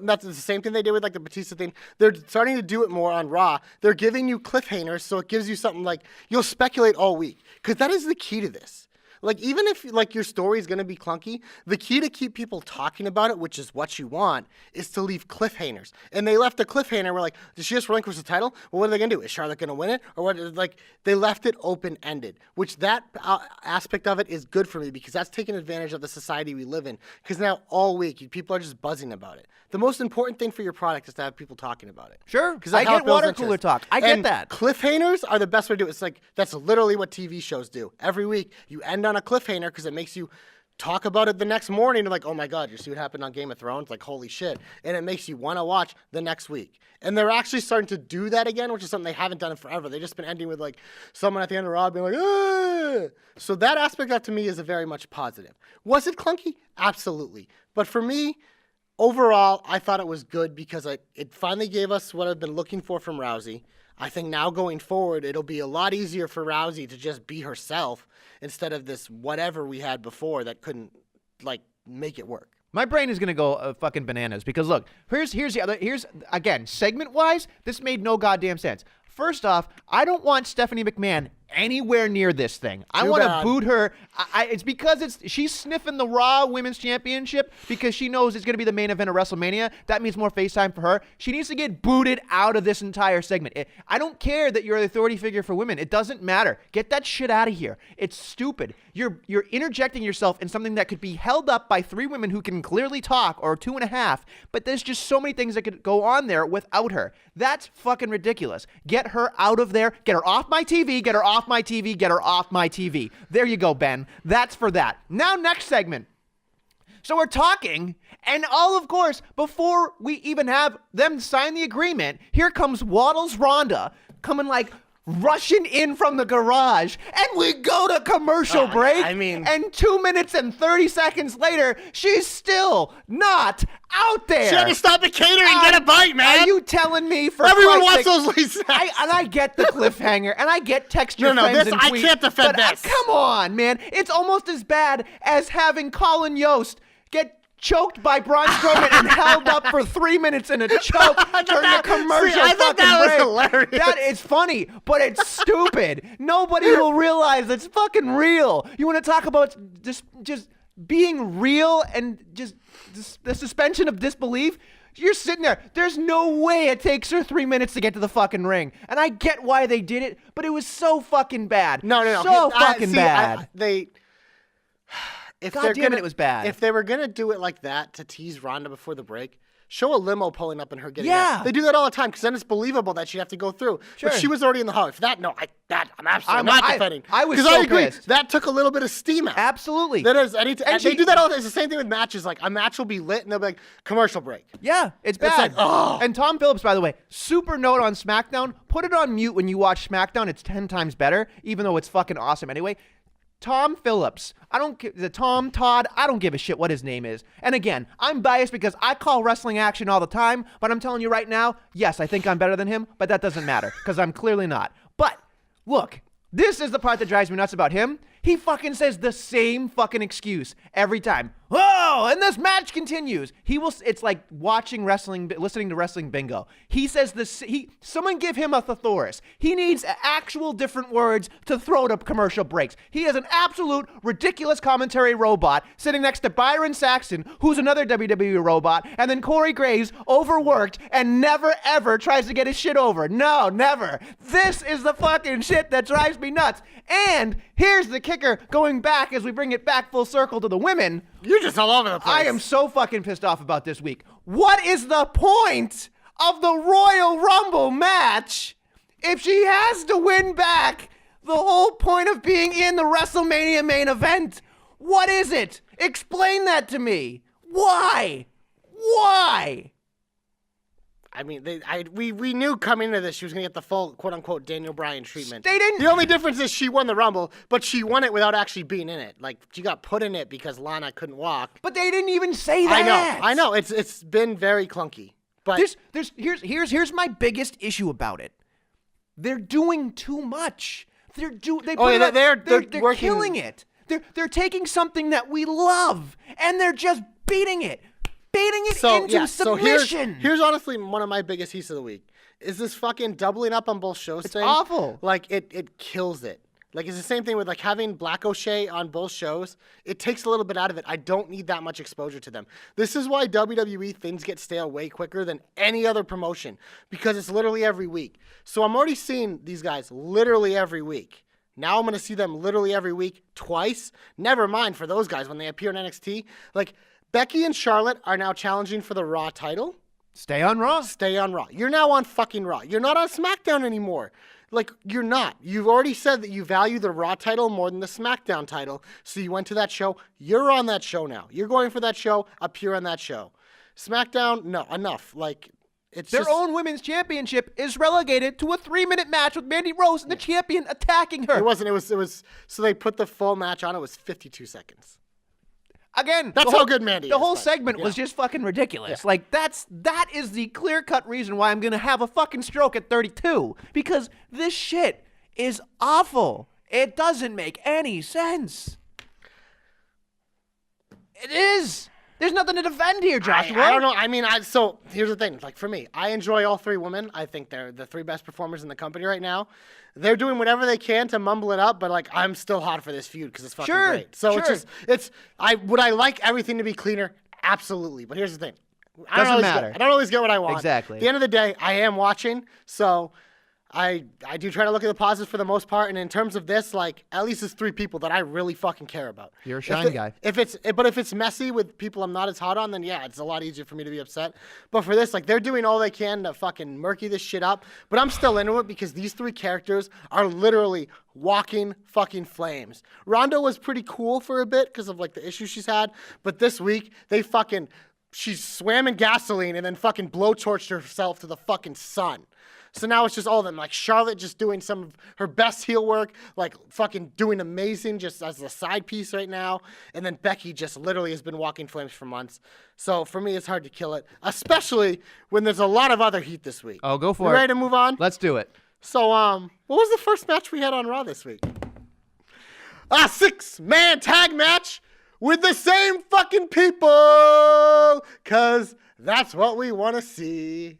That's the same thing they did with the Batista thing. They're starting to do it more on Raw. They're giving you cliffhangers, so it gives you something like you'll speculate all week, because that is the key to this. Like, even if your story is going to be clunky, the key to keep people talking about it, which is what you want, is to leave cliffhangers. And they left the cliffhanger. We're like, did she just relinquish the title? Well, what are they going to do? Is Charlotte going to win it? Or what? They left it open-ended, which that aspect of it is good for me, because that's taking advantage of the society we live in. Because now all week, people are just buzzing about it. The most important thing for your product is to have people talking about it. Sure, because I get water cooler talk. I get that. Cliffhangers are the best way to do it. It's like, that's literally what TV shows do. Every week, you end on a cliffhanger because it makes you talk about it the next morning. And like, oh my God, you see what happened on Game of Thrones? Like, holy shit. And it makes you want to watch the next week. And they're actually starting to do that again, which is something they haven't done in forever. They've just been ending with like someone at the end of Raw being like, ah! So that aspect of to me is a very much positive. Was it clunky? Absolutely. But for me, overall, I thought it was good because it finally gave us what I've been looking for from Rousey. I think now going forward, it'll be a lot easier for Rousey to just be herself instead of this whatever we had before that couldn't make it work. My brain is going to go fucking bananas because look, here's again, segment-wise, this made no goddamn sense. First off, I don't want Stephanie McMahon anywhere near this thing. I Too want to bad. boot her. It's because she's sniffing the Raw Women's Championship because she knows it's going to be the main event of WrestleMania. That means more face time for her. She needs to get booted out of this entire segment. I don't care that you're the authority figure for women. It doesn't matter. Get that shit out of here. It's stupid. You're interjecting yourself in something that could be held up by 3 women who can clearly talk, or 2.5, but there's just so many things that could go on there without her. That's fucking ridiculous. Get her out of there. Get her off my TV. Get her off my TV. Get her off my TV. There you go, Ben. That's for that. Now, next segment. So we're talking, and all of course, before we even have them sign the agreement, here comes Waddles Rhonda coming like rushing in from the garage, and we go to commercial break. I mean, and 2 minutes and 30 seconds later, she's still not out there. She had to stop at catering and get a bite, man. Are you telling me for Everyone Christ's wants sake- those Lacey Evans. And I get the cliffhanger, and I get text your No, friends this- and I tweet, can't defend but, this. Come on, man. It's almost as bad as having Colin Yost get choked by Braun Strowman and held up for 3 minutes in a choke during a commercial I thought fucking that was break. hilarious. That is funny, but it's stupid. Nobody will realize it's fucking real. You want to talk about just being real and just the suspension of disbelief? You're sitting there. There's no way it takes her 3 minutes to get to the fucking ring. And I get why they did it, but it was so fucking bad. No. So fucking bad. If God they're damn it, gonna, it was bad. If they were gonna do it like that to tease Ronda before the break, show a limo pulling up and her getting Yeah. out. They do that all the time because then it's believable that she'd have to go through. Sure. But she was already in the hall. If that, I'm absolutely not defending. I was 'Cause so I agree. pissed. That took a little bit of steam out. Absolutely. That is and And they she- do that all. It's the same thing with matches. Like a match will be lit and they'll be like commercial break. Yeah, it's bad. like, oh. And Tom Phillips, by the way, super note on SmackDown. Put it on mute when you watch SmackDown. It's 10 times better, even though it's fucking awesome anyway. Tom Phillips. I don't give a shit what his name is. And again, I'm biased because I call wrestling action all the time, but I'm telling you right now, yes, I think I'm better than him, but that doesn't matter because I'm clearly not. But look, this is the part that drives me nuts about him. He fucking says the same fucking excuse every time. Oh, and this match continues. It's like watching wrestling, listening to wrestling bingo. He says this, someone give him a thesaurus. He needs actual different words to throw to commercial breaks. He is an absolute ridiculous commentary robot sitting next to Byron Saxton, who's another WWE robot, and then Corey Graves, overworked and never ever tries to get his shit over. No, never. This is the fucking shit that drives me nuts. And here's the kicker, going back as we bring it back full circle to the women. You're just all over the place. I am so fucking pissed off about this week. What is the point of the Royal Rumble match if she has to win back the whole point of being in the WrestleMania main event? What is it? Explain that to me. Why? Why? I mean, we knew coming into this she was going to get the full quote-unquote Daniel Bryan treatment. They didn't- The only difference is she won the Rumble, but she won it without actually being in it. Like, she got put in it because Lana couldn't walk. But they didn't even say that. I know. It's been very clunky. But Here's my biggest issue about it. They're doing too much. They're working. killing it. They're taking something that we love and they're just beating it into submission. Here's honestly one of my biggest heats of the week. Is this fucking doubling up on both shows thing. Awful. Like, it kills it. Like, it's the same thing with, like, having Black O'Shea on both shows. It takes a little bit out of it. I don't need that much exposure to them. This is why WWE things get stale way quicker than any other promotion, because it's literally every week. So I'm already seeing these guys literally every week. Now I'm going to see them literally every week twice. Never mind for those guys when they appear in NXT. Like, Becky and Charlotte are now challenging for the Raw title. Stay on Raw. Stay on Raw. You're now on fucking Raw. You're not on SmackDown anymore. Like, you're not. You've already said that you value the Raw title more than the SmackDown title. So you went to that show. You're on that show now. You're going for that show. Appear on that show. SmackDown, no, enough. Like, it's Their just, own women's championship is relegated to a 3-minute match with Mandy Rose and the champion attacking her. It wasn't. It was. So they put the full match on. It was 52 seconds. Again, That's how good Mandy is. The whole but, segment was just fucking ridiculous. Like, that is the clear-cut reason why I'm going to have a fucking stroke at 32. Because this shit is awful. It doesn't make any sense. It is. There's nothing to defend here, Joshua. I don't know. I mean, so here's the thing. Like, for me, I enjoy all three women. I think they're the three best performers in the company right now. They're doing whatever they can to mumble it up, but, like, I'm still hot for this feud because it's fucking great. So would I like everything to be cleaner? Absolutely. But here's the thing. Doesn't matter. I don't always get what I want. Exactly. At the end of the day, I am watching, so I do try to look at the positives for the most part. And in terms of this, like, at least it's three people that I really fucking care about. You're a Shine guy. But if it's messy with people I'm not as hot on, then yeah, it's a lot easier for me to be upset. But for this, like, they're doing all they can to fucking murky this shit up. But I'm still into it because these three characters are literally walking fucking flames. Ronda was pretty cool for a bit because of, like, the issues she's had. But this week, she swam in gasoline and then fucking blowtorched herself to the fucking sun. So now it's just all of them. Like, Charlotte just doing some of her best heel work, like fucking doing amazing just as a side piece right now. And then Becky just literally has been walking flames for months. So for me, it's hard to kill it, especially when there's a lot of other heat this week. Oh, go for it. Ready to move on? Let's do it. So, what was the first match we had on Raw this week? A 6-man tag match with the same fucking people, because that's what we want to see.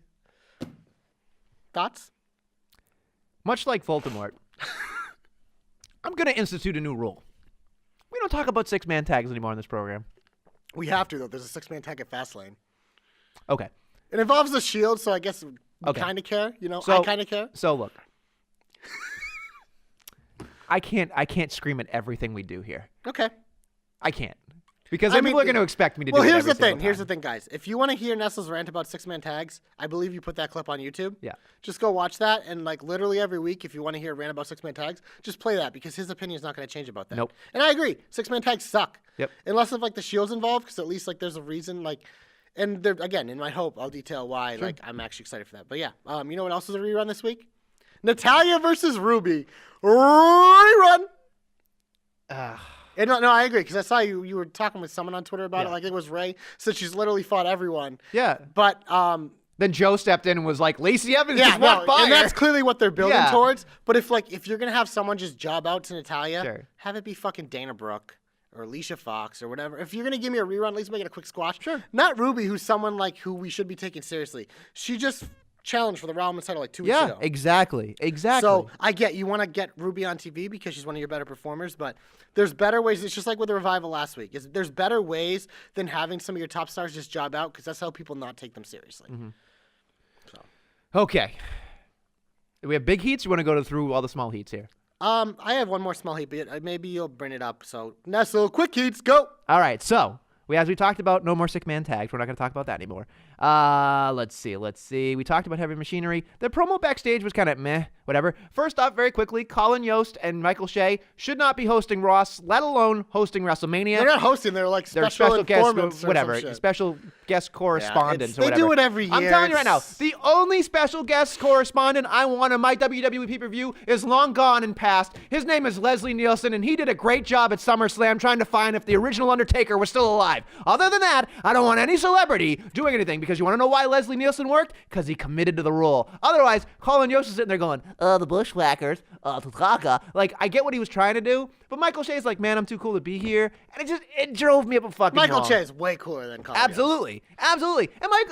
Thoughts? Much like Voldemort, I'm going to institute a new rule. We don't talk about 6-man tags anymore on this program. We have to, though. There's a 6-man tag at Fastlane. Okay. It involves the Shield, so I guess we kind of care. You know, I kind of care. So, look. I can't scream at everything we do here. Okay. I can't. Because people are going to expect me to do it every single time. Here's the thing, guys. If you want to hear Nestle's rant about 6-man tags, I believe you put that clip on YouTube. Yeah. Just go watch that, and like literally every week, if you want to hear a rant about 6-man tags, just play that because his opinion is not going to change about that. Nope. And I agree. 6-man tags suck. Yep. Unless if like the Shield's involved, because at least like there's a reason. Like, and there, again, in my hope, I'll detail why. Sure. Like I'm actually excited for that. But yeah, you know what else was a rerun this week? Natalya versus Ruby rerun. And no, I agree because I saw you were talking with someone on Twitter about it. Like it was Ray, so she's literally fought everyone. Yeah, but then Joe stepped in and was like, "Lacey Evans just walked by," and that's clearly what they're building towards. But if you're gonna have someone just job out to Natalya, have it be fucking Dana Brooke or Alicia Fox or whatever. If you're gonna give me a rerun, at least make it a quick squash. Sure. Not Ruby, who's someone like who we should be taking seriously. She just challenge for the Raw Women's title like 2 weeks ago. Yeah, exactly. So I get you want to get Ruby on TV because she's one of your better performers, but there's better ways. It's just like with the Revival last week. There's better ways than having some of your top stars just job out because that's how people not take them seriously. Mm-hmm. So. Okay. Do we have big heats? Or you want to go through all the small heats here? I have one more small heat, but maybe you'll bring it up. So Nestle, quick heats, go. All right, so as we talked about, no more 6-man tags. We're not going to talk about that anymore. Let's see. We talked about Heavy Machinery. The promo backstage was kind of meh, whatever. First off, very quickly, Colin Yost and Michael Shea should not be hosting Ross, let alone hosting WrestleMania. They're not hosting. They're like special guest, whatever. Special guest correspondents or whatever. They do it every year. I'm telling you right now, the only special guest correspondent I want on my WWE pay-per-view is long gone and past. His name is Leslie Nielsen, and he did a great job at SummerSlam trying to find if the original Undertaker was still alive. Other than that, I don't want any celebrity doing anything because you want to know why Leslie Nielsen worked? Because he committed to the role. Otherwise, Colin Yost is sitting there going, the Bushwhackers, Tutaka. Like, I get what he was trying to do, but Michael Shea's like, man, I'm too cool to be here. And it drove me up a fucking Michael wall. Shea is way cooler than Colin Yost. Absolutely.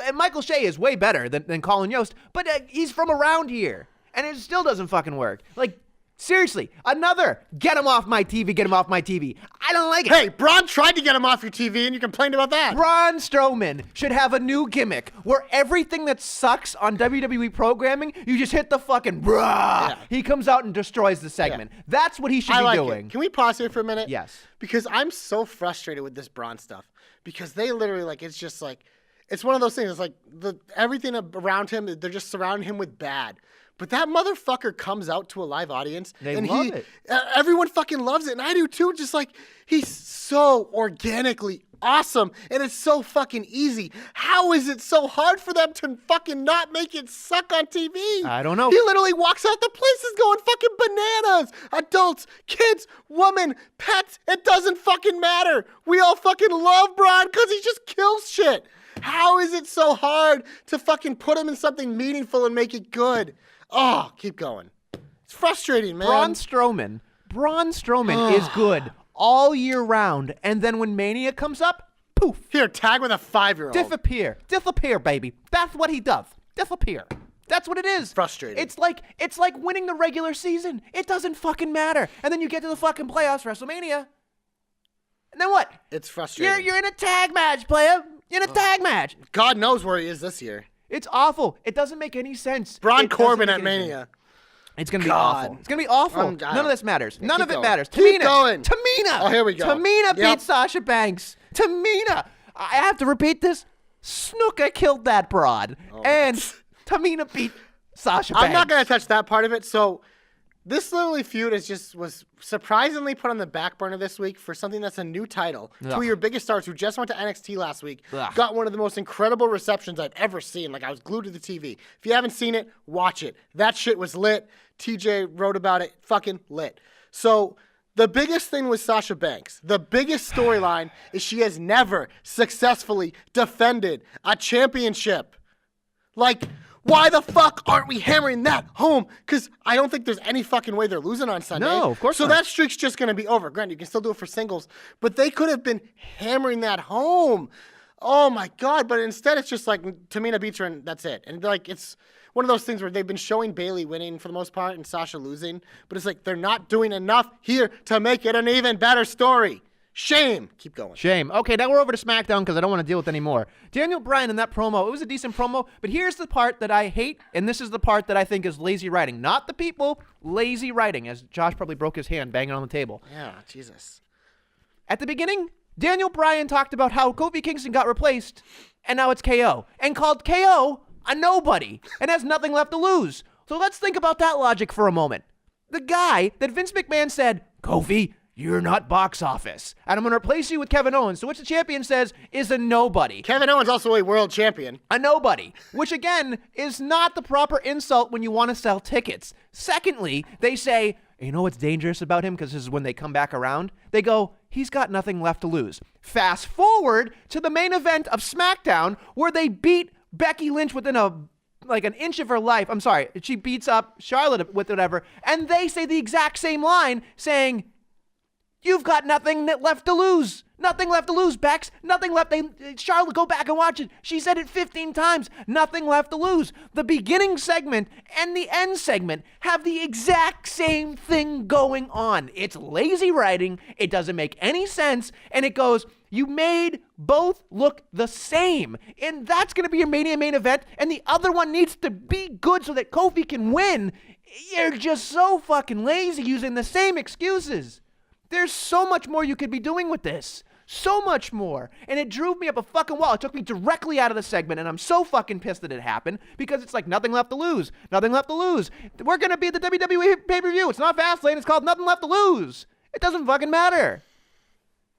And Michael Shea is way better than Colin Yost, but he's from around here. And it still doesn't fucking work. Like, seriously, another get him off my TV. I don't like it. Hey, Braun tried to get him off your TV and you complained about that. Braun Strowman should have a new gimmick where everything that sucks on WWE programming, you just hit the fucking brah. Yeah. He comes out and destroys the segment. Yeah. That's what he should be doing. Can we pause here for a minute? Yes. Because I'm so frustrated with this Braun stuff. Because they literally, it's just it's one of those things. It's like everything around him, they're just surrounding him with bad. But that motherfucker comes out to a live audience. And love it. Everyone fucking loves it. And I do too. Just he's so organically awesome. And it's so fucking easy. How is it so hard for them to fucking not make it suck on TV? I don't know. He literally walks out. The place is going fucking bananas. Adults, kids, women, pets. It doesn't fucking matter. We all fucking love Braun because he just kills shit. How is it so hard to fucking put him in something meaningful and make it good? Oh, keep going. It's frustrating, man. Braun Strowman is good all year round, and then when Mania comes up, Poof. Here, tag with a 5-year-old. Disappear, baby. That's what he does. Disappear. That's what it is. Frustrating. It's like winning the regular season. It doesn't fucking matter. And then you get to the fucking playoffs, WrestleMania. And then what? It's frustrating. You're in a tag match, player. You're in a tag match. God knows where he is this year. It's awful. It doesn't make any sense. Braun Corbin at Mania. It's going to be awful. It's going to be awful. None of this matters. None of it matters. Keep going. Tamina. Oh, here we go. Tamina beat Sasha Banks. Tamina. I have to repeat this. Snuka killed that broad. And Tamina beat Sasha Banks. I'm not going to touch that part of it. So this literally feud was surprisingly put on the back burner this week for something that's a new title. Ugh. Two of your biggest stars who just went to NXT last week Ugh. got one of the most incredible receptions I've ever seen. Like, I was glued to the TV. If you haven't seen it, watch it. That shit was lit. TJ wrote about it. Fucking lit. So the biggest thing with Sasha Banks, the biggest storyline is she has never successfully defended a championship. Like, why the fuck aren't we hammering that home? Because I don't think there's any fucking way they're losing on Sunday. No, of course so not. So that streak's just going to be over. Granted, you can still do it for singles, but they could have been hammering that home. Oh, my God. But instead, it's just like Tamina beats her and that's it. And, like, it's one of those things where they've been showing Bayley winning for the most part and Sasha losing. But it's like they're not doing enough here to make it an even better story. Shame. Keep going. Shame. Okay, now we're over to SmackDown because I don't want to deal with any more. Daniel Bryan in that promo, it was a decent promo, but here's the part that I hate, and this is the part that I think is lazy writing. Not the people, lazy writing, as Josh probably broke his hand banging on the table. Yeah, Jesus. At the beginning, Daniel Bryan talked about how Kofi Kingston got replaced, and now it's KO, and called KO a nobody, and has nothing left to lose. So let's think about that logic for a moment. The guy that Vince McMahon said, Kofi, you're not box office, and I'm going to replace you with Kevin Owens, to which the champion says is a nobody. Kevin Owens also a world champion. A nobody, which again is not the proper insult when you want to sell tickets. Secondly, they say, you know what's dangerous about him? Because this is when they come back around. They go, he's got nothing left to lose. Fast forward to the main event of SmackDown where they beat Becky Lynch within an inch of her life. I'm sorry, she beats up Charlotte with whatever, and they say the exact same line saying, you've got nothing left to lose. Nothing left to lose, Bex. Nothing left. Charlotte, go back and watch it. She said it 15 times. Nothing left to lose. The beginning segment and the end segment have the exact same thing going on. It's lazy writing. It doesn't make any sense. And it goes, you made both look the same. And that's going to be your Mania main event. And the other one needs to be good so that Kofi can win. You're just so fucking lazy using the same excuses. There's so much more you could be doing with this. So much more. And it drove me up a fucking wall. It took me directly out of the segment, and I'm so fucking pissed that it happened because it's like nothing left to lose. Nothing left to lose. We're going to be at the WWE pay-per-view. It's not Fastlane. It's called Nothing Left to Lose. It doesn't fucking matter.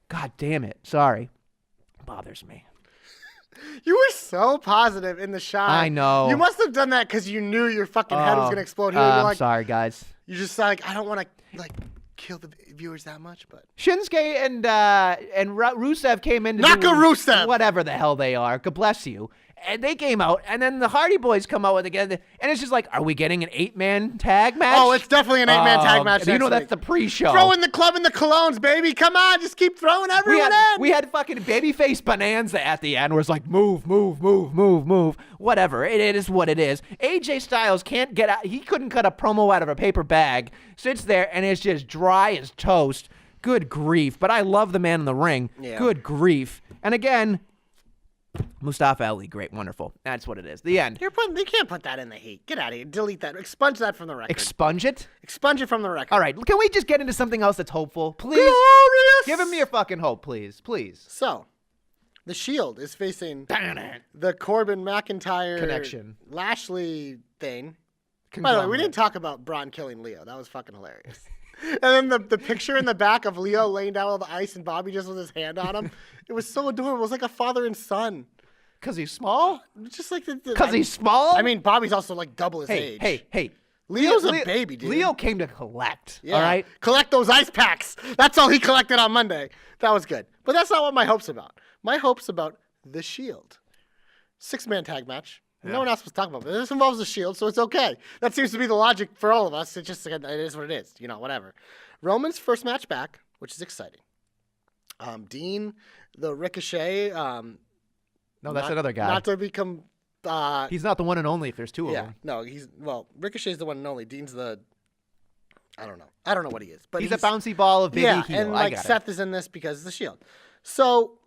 God damn it. Sorry. It bothers me. You were so positive in the shot. I know. You must have done that because you knew your fucking head was going to explode. I'm sorry, guys. You just like, I don't want to, kill the viewers that much, but Shinsuke and Rusev came in to Naka do Rusev! Whatever the hell they are. God bless you. And they came out, and then the Hardy Boys come out with again, and it's just like, are we getting an 8-man tag match? Oh, it's definitely an 8-man tag match. You know next that's the pre-show. Throw in the club and the colognes, baby. Come on, just keep throwing everyone in. We had fucking babyface bonanza at the end where it's like, move. Whatever. It is what it is. AJ Styles can't get out. He couldn't cut a promo out of a paper bag. Sits there, and it's just dry as toast. Good grief. But I love the man in the ring. Yeah. Good grief. And again, Mustafa Ali, great, wonderful. That's what it is. The end. You can't put that in the heat. Get out of here. Delete that. Expunge that from the record. Expunge it? Expunge it from the record. All right. Can we just get into something else that's hopeful? Please? Glorious! Give me your fucking hope, please. Please. So, the Shield is facing the Corbin McIntyre Connection. Lashley thing. By the way, we didn't talk about Braun killing Leo. That was fucking hilarious. And then the picture in the back of Leo laying down on the ice and Bobby just with his hand on him. It was so adorable. It was like a father and son. Because he's small? Just like Because he's small? I mean, Bobby's also like double his age. Hey. Leo's a baby, dude. Leo came to collect, Yeah. all right? Collect those ice packs. That's all he collected on Monday. That was good. But that's not what my hope's about. My hope's about the Shield. 6-man tag match. Yeah. No one else was talking about it. This involves the Shield, so it's okay. That seems to be the logic for all of us. It is what it is. Whatever. Roman's first match back, which is exciting. Dean, the Ricochet. No, that's another guy. Not to become. He's not the one and only if there's two of Yeah, them. no, Ricochet's the one and only. Dean's the. I don't know what he is, but he's a bouncy ball of baby heel. And like Seth is in this because of the Shield. So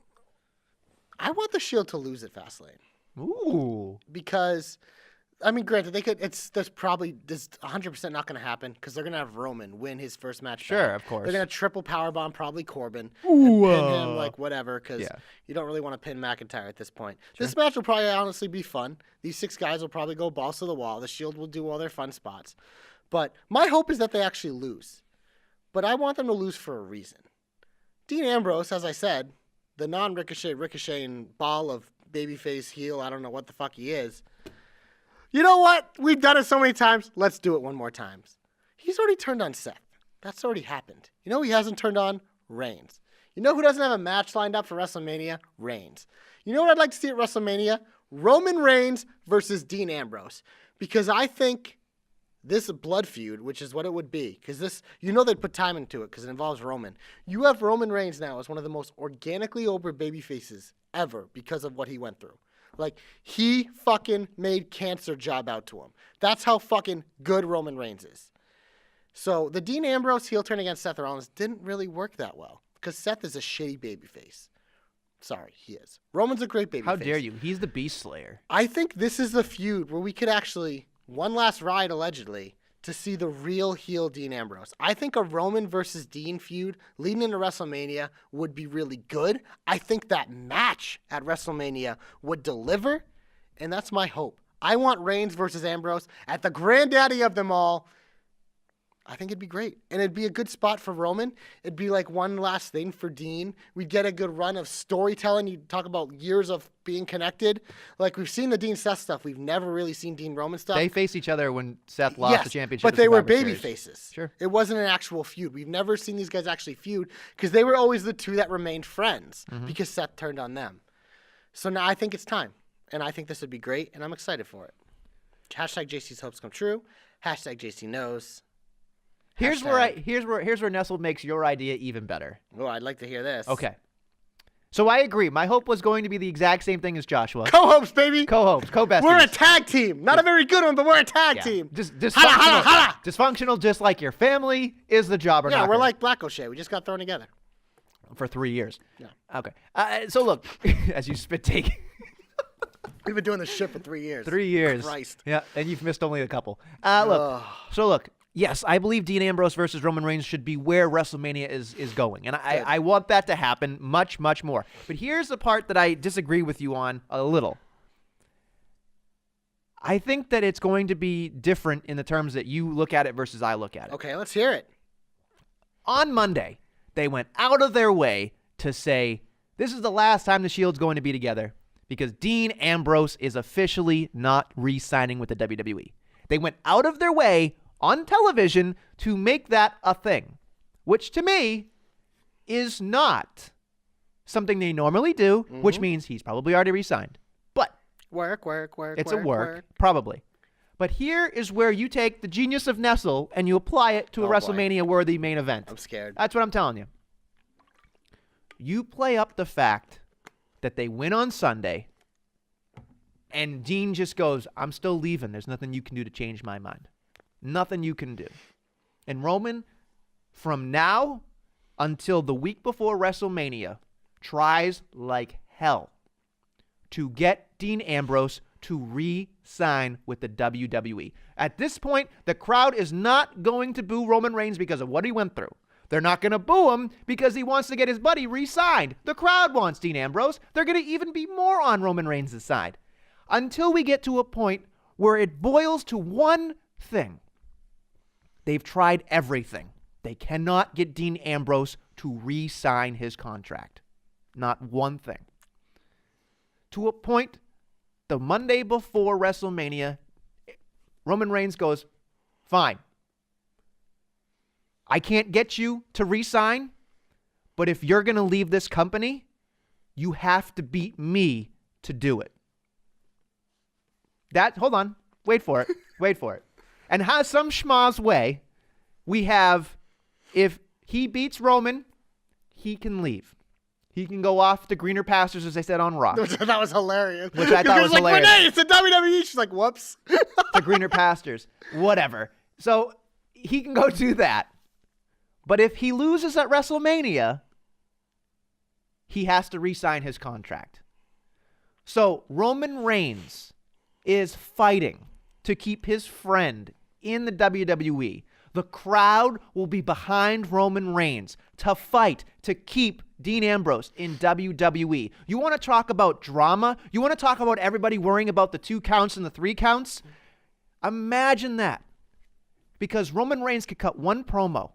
I want the Shield to lose at Fastlane. Ooh. Because, I mean, granted, they could. There's 100% not going to happen because they're going to have Roman win his first match. Sure, back. of course. They're going to triple powerbomb probably Corbin Ooh, and pin him like whatever because you don't really want to pin McIntyre at this point. Sure. This match will probably honestly be fun. These 6 guys will probably go balls to the wall. The Shield will do all their fun spots. But my hope is that they actually lose. But I want them to lose for a reason. Dean Ambrose, as I said, the ricocheting ball of babyface heel, I don't know what the fuck he is. You know what? We've done it so many times. Let's do it one more time. He's already turned on Seth. That's already happened. You know who he hasn't turned on? Reigns. You know who doesn't have a match lined up for WrestleMania? Reigns. You know what I'd like to see at WrestleMania? Roman Reigns versus Dean Ambrose. Because I think this blood feud, which is what it would be, because this, they'd put time into it because it involves Roman. You have Roman Reigns now as one of the most organically over baby faces ever because of what he went through. Like, he fucking made cancer job out to him. That's how fucking good Roman Reigns is. So the Dean Ambrose heel turn against Seth Rollins didn't really work that well because Seth is a shitty babyface. Sorry, he is. Roman's a great babyface. How dare you? He's the Beast Slayer. I think this is the feud where we could actually, one last ride allegedly, to see the real heel Dean Ambrose. I think a Roman versus Dean feud leading into WrestleMania would be really good. I think that match at WrestleMania would deliver, and that's my hope. I want Reigns versus Ambrose at the granddaddy of them all. I think it'd be great. And it'd be a good spot for Roman. It'd be like one last thing for Dean. We'd get a good run of storytelling. You talk about years of being connected. Like, we've seen the Dean Seth stuff. We've never really seen Dean Roman stuff. They faced each other when Seth lost the championship. But they were baby faces. Sure. It wasn't an actual feud. We've never seen these guys actually feud because they were always the two that remained friends because Seth turned on them. So now I think it's time. And I think this would be great, and I'm excited for it. Hashtag JC's hopes come true. Hashtag JC knows. Here's where Nestle makes your idea even better. Oh, I'd like to hear this. Okay. So I agree. My hope was going to be the exact same thing as Joshua. Co-hopes, baby. Co-hopes, co-besties. We're a tag team. Not a very good one, but we're a tag team. Just dysfunctional. Holla, holla, holla. Dysfunctional, just like your family is the jobber. Yeah, we're like Black O'Shea. We just got thrown together. For 3 years. Yeah. Okay. So look, as you spit take. We've been doing this shit for 3 years. 3 years. Christ. Yeah, and you've missed only a couple. Look. Yes, I believe Dean Ambrose versus Roman Reigns should be where WrestleMania is going. And I want that to happen much, much more. But here's the part that I disagree with you on a little. I think that it's going to be different in the terms that you look at it versus I look at it. Okay, let's hear it. On Monday, they went out of their way to say, this is the last time the Shield's going to be together because Dean Ambrose is officially not re-signing with the WWE. They went out of their way on television to make that a thing, which to me is not something they normally do, which means he's probably already re-signed. But it's a work, probably. But here is where you take the genius of Nestle and you apply it to a WrestleMania-worthy main event. I'm scared. That's what I'm telling you. You play up the fact that they win on Sunday, and Dean just goes, I'm still leaving. There's nothing you can do to change my mind. Nothing you can do. And Roman, from now until the week before WrestleMania, tries like hell to get Dean Ambrose to re-sign with the WWE. At this point, the crowd is not going to boo Roman Reigns because of what he went through. They're not going to boo him because he wants to get his buddy re-signed. The crowd wants Dean Ambrose. They're going to even be more on Roman Reigns' side. Until we get to a point where it boils to one thing. They've tried everything. They cannot get Dean Ambrose to re-sign his contract. Not one thing. To a point, the Monday before WrestleMania, Roman Reigns goes, fine. I can't get you to re-sign, but if you're going to leave this company, you have to beat me to do it. Hold on. Wait for it. And has some schmaz way, we have, if he beats Roman, he can leave. He can go off to greener pastures, as they said on Raw. That was hilarious. Which I thought was like, hilarious. Renee, it's a WWE. She's like, whoops. To greener pastures. Whatever. So he can go do that. But if he loses at WrestleMania, he has to re-sign his contract. So Roman Reigns is fighting to keep his friend in the WWE. The crowd will be behind Roman Reigns to fight to keep Dean Ambrose in WWE. You want to talk about drama? You want to talk about everybody worrying about the 2 counts and the 3 counts? Imagine that. Because Roman Reigns could cut one promo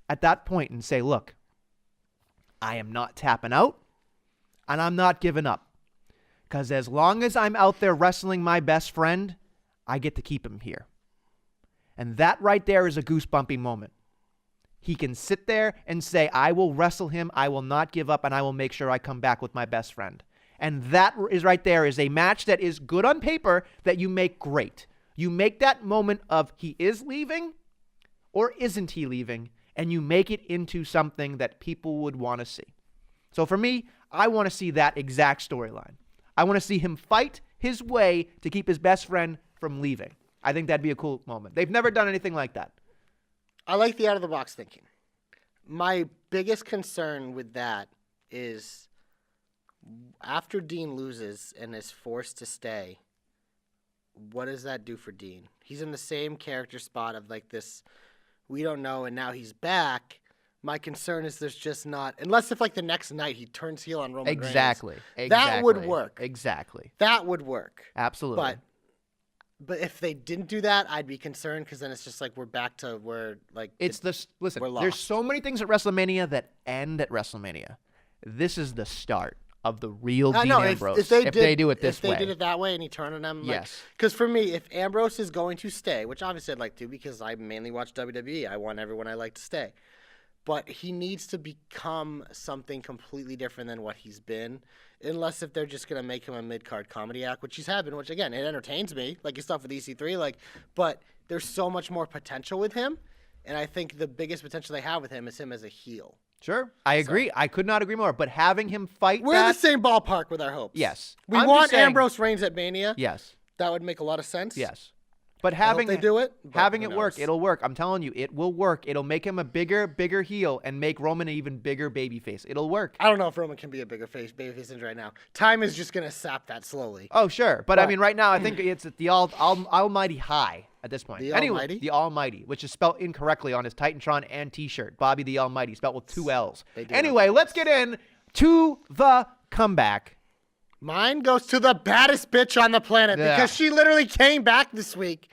at that point and say, look, I am not tapping out and I'm not giving up. Because as long as I'm out there wrestling my best friend, I get to keep him here. And that right there is a goosebumpy moment. He can sit there and say, I will wrestle him, I will not give up, and I will make sure I come back with my best friend. And that is right there is a match that is good on paper that you make great. You make that moment of he is leaving or isn't he leaving, and you make it into something that people would want to see. So for me, I want to see that exact storyline. I want to see him fight his way to keep his best friend from leaving. I think that'd be a cool moment. They've never done anything like that. I like the out-of-the-box thinking. My biggest concern with that is after Dean loses and is forced to stay, what does that do for Dean? He's in the same character spot of like this, we don't know, and now he's back. My concern is there's just not, unless if like the next night he turns heel on Roman Reigns. Exactly. That would work. Exactly. That would work. Absolutely. But if they didn't do that, I'd be concerned because then it's just like we're back to where like listen. we're lost. There's so many things at WrestleMania that end at WrestleMania. This is the start of the real Dean Ambrose. If they do it this way, if they did it that way and he turned on them, yes. Because for me, if Ambrose is going to stay, which obviously I'd like to because I mainly watch WWE, I want everyone I like to stay. But he needs to become something completely different than what he's been, unless if they're just going to make him a mid-card comedy act, which he's had been, which, again, it entertains me, like his stuff with EC3, but there's so much more potential with him, and I think the biggest potential they have with him is him as a heel. Sure, I agree. I could not agree more, but having him fight We're in the same ballpark with our hopes. Yes. We want Ambrose Reigns at Mania. Yes. That would make a lot of sense. Yes. But having they do it, having it work, it'll work. I'm telling you, it will work. It'll make him a bigger heel and make Roman an even bigger babyface. It'll work. I don't know if Roman can be a bigger babyface right now. Time is just gonna sap that slowly. Oh sure, but I mean, right now I think it's at the Almighty High at this point. The anyway, Almighty? the Almighty, which is spelled incorrectly on his Titantron and T-shirt. Bobby the Almighty, spelled with 2 L's. Anyway, let's get in to the comeback. Mine goes to the baddest bitch on the planet because she literally came back this week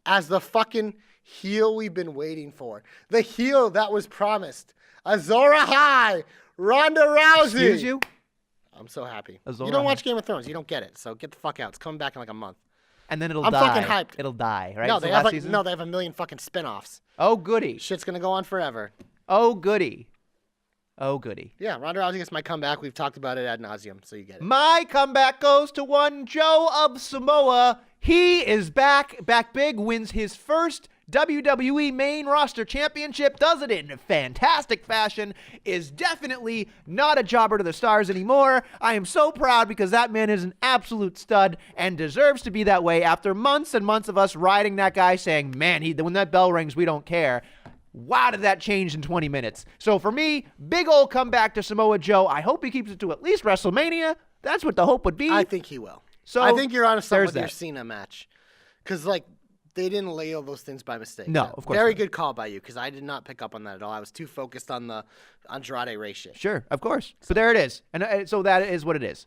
as the fucking heel we've been waiting for. The heel that was promised. Azora High, Ronda Rousey. Excuse you? I'm so happy. Azora you don't watch High. Game of Thrones. You don't get it. So get the fuck out. It's coming back in like a month. And then I'm fucking hyped. It'll die, right? No, It's they the have last season? no, they have a million fucking spin-offs. Oh, goody. Shit's going to go on forever. Oh, goody. Oh, goody. Yeah, Ronda Rousey gets my comeback. We've talked about it ad nauseum, so you get it. My comeback goes to one Joe of Samoa. He is back big, wins his first WWE main roster championship, does it in fantastic fashion, is definitely not a jobber to the stars anymore. I am so proud because that man is an absolute stud and deserves to be that way after months and months of us riding that guy saying, man, when that bell rings, we don't care. Wow, did that change in 20 minutes. So for me, big old comeback to Samoa Joe. I hope he keeps it to at least WrestleMania. That's what the hope would be. I think he will. So I think you're on something with that. your Cena match. Because, they didn't lay all those things by mistake. No, of course Very not. good call by you, because I did not pick up on that at all. I was too focused on the Andrade Ray shit. Sure, of course. So there it is. And so that is what it is.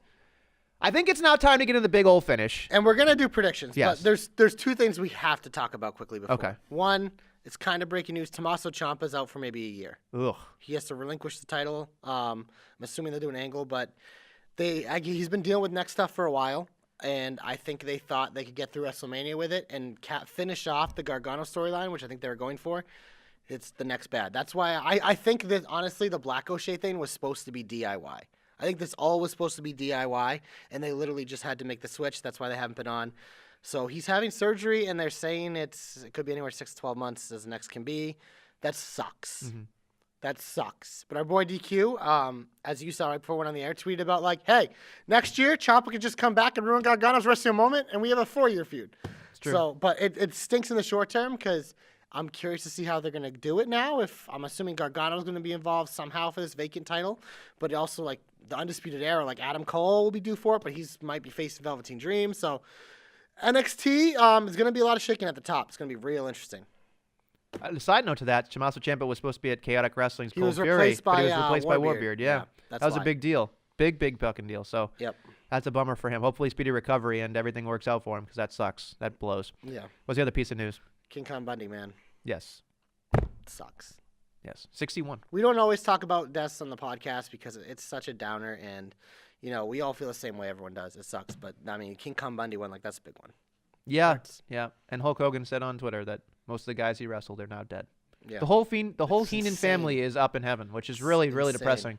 I think it's now time to get into the big old finish. And we're going to do predictions. Yes. But there's 2 things we have to talk about quickly before. Okay. One, it's kind of breaking news. Tommaso Ciampa's out for maybe a year. Ugh. He has to relinquish the title. I'm assuming they'll do an angle, but he's been dealing with neck stuff for a while. And I think they thought they could get through WrestleMania with it and finish off the Gargano storyline, which I think they were going for. It's the next bad. That's why I think that, honestly, the Black O'Shea thing was supposed to be DIY. I think this all was supposed to be DIY, and they literally just had to make the switch. That's why they haven't been on. So he's having surgery, and they're saying it could be anywhere 6 to 12 months as next can be. That sucks. Mm-hmm. That sucks. But our boy DQ, as you saw right before we went on the air, tweeted about like, hey, next year Ciampa could just come back and ruin Gargano's wrestling moment, and we have a 4-year feud. It's true. So, but it stinks in the short term because I'm curious to see how they're going to do it now. If I'm assuming Gargano's going to be involved somehow for this vacant title, but also like the Undisputed Era, like Adam Cole will be due for it, but he's might be facing Velveteen Dream. So NXT is going to be a lot of shaking at the top. It's going to be real interesting. A side note to that, Tommaso Ciampa was supposed to be at Chaotic Wrestling's Cold Fury, replaced but he was by, replaced by Warbeard. Warbeard. Yeah, that's that was why. a big deal. Big fucking deal. So Yep. that's a bummer for him. Hopefully speedy recovery and everything works out for him because that sucks. That blows. Yeah. What's the other piece of news? King Kong Bundy, man. Yes. Sucks. Yes. 61. We don't always talk about deaths on the podcast because it's such a downer, and you know we all feel the same way. Everyone does. It sucks, but I mean, King Kong Bundy one, like that's a big one. Yeah. Hurts. Yeah. And Hulk Hogan said on Twitter that most of the guys he wrestled are now dead. Yeah. The whole Heenan insane. family is up in heaven, which is really Insane. depressing.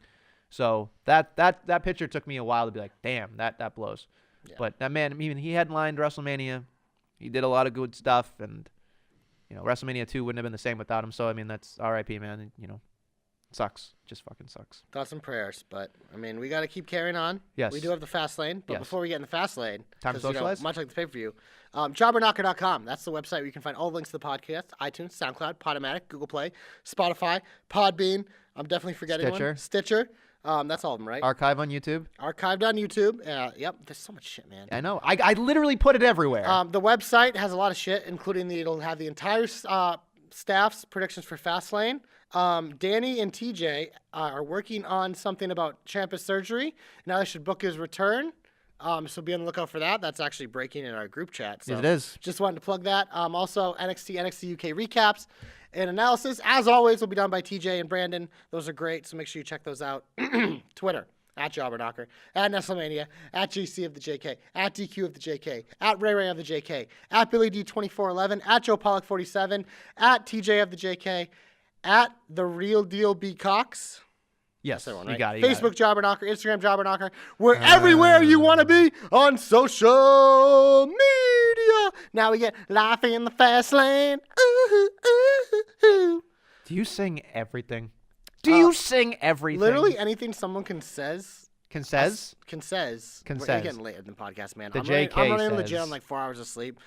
So that picture took me a while to be like, damn, that blows. Yeah. But that man, even he headlined WrestleMania. He did a lot of good stuff, and you know, WrestleMania 2 wouldn't have been the same without him. So I mean, that's R.I.P. man. You know, sucks. Just fucking sucks. Thoughts and prayers, but I mean, we got to keep carrying on. Yes. We do have the fast lane, but Yes. before we get in the fast lane, Time to 'cause, you know, socialize? much like the pay-per-view, jobberknocker.com. That's the website where you can find all the links to the podcast: iTunes, SoundCloud, Podomatic, Google Play, Spotify, Podbean. I'm definitely forgetting Stitcher. one. Stitcher. That's all of them, right? Archive on YouTube. Archived on YouTube. Yep. There's so much shit, man. I know. I literally put it everywhere. The website has a lot of shit, including it'll have the entire staff's predictions for Fastlane. Danny and TJ are working on something about Ciampa's surgery. Now they should book his return. So be on the lookout for that. That's actually breaking in our group chat. So Yes, it is. Just wanted to plug that. Also, NXT UK recaps and analysis, as always, will be done by TJ and Brandon. Those are great, so make sure you check those out. Twitter, at Jobberknocker, at Wrestlemania, at GC of the JK, at DQ of the JK, at Ray of the JK, at Billy D2411, at Joe Pollock 47, at TJ of the JK, at The Real Deal B Cox. yes, Everyone, you right? got it. you got Facebook it. Jobberknocker, Instagram Jobberknocker. We're everywhere you want to be on social media. Now we get life in the fast lane. Ooh, ooh, ooh. Do you sing everything? Do you sing everything? Literally anything someone can says. Can says? Can says. Can We're says. getting late in the podcast, man. The I'm JK running in the says. gym like 4 hours of sleep.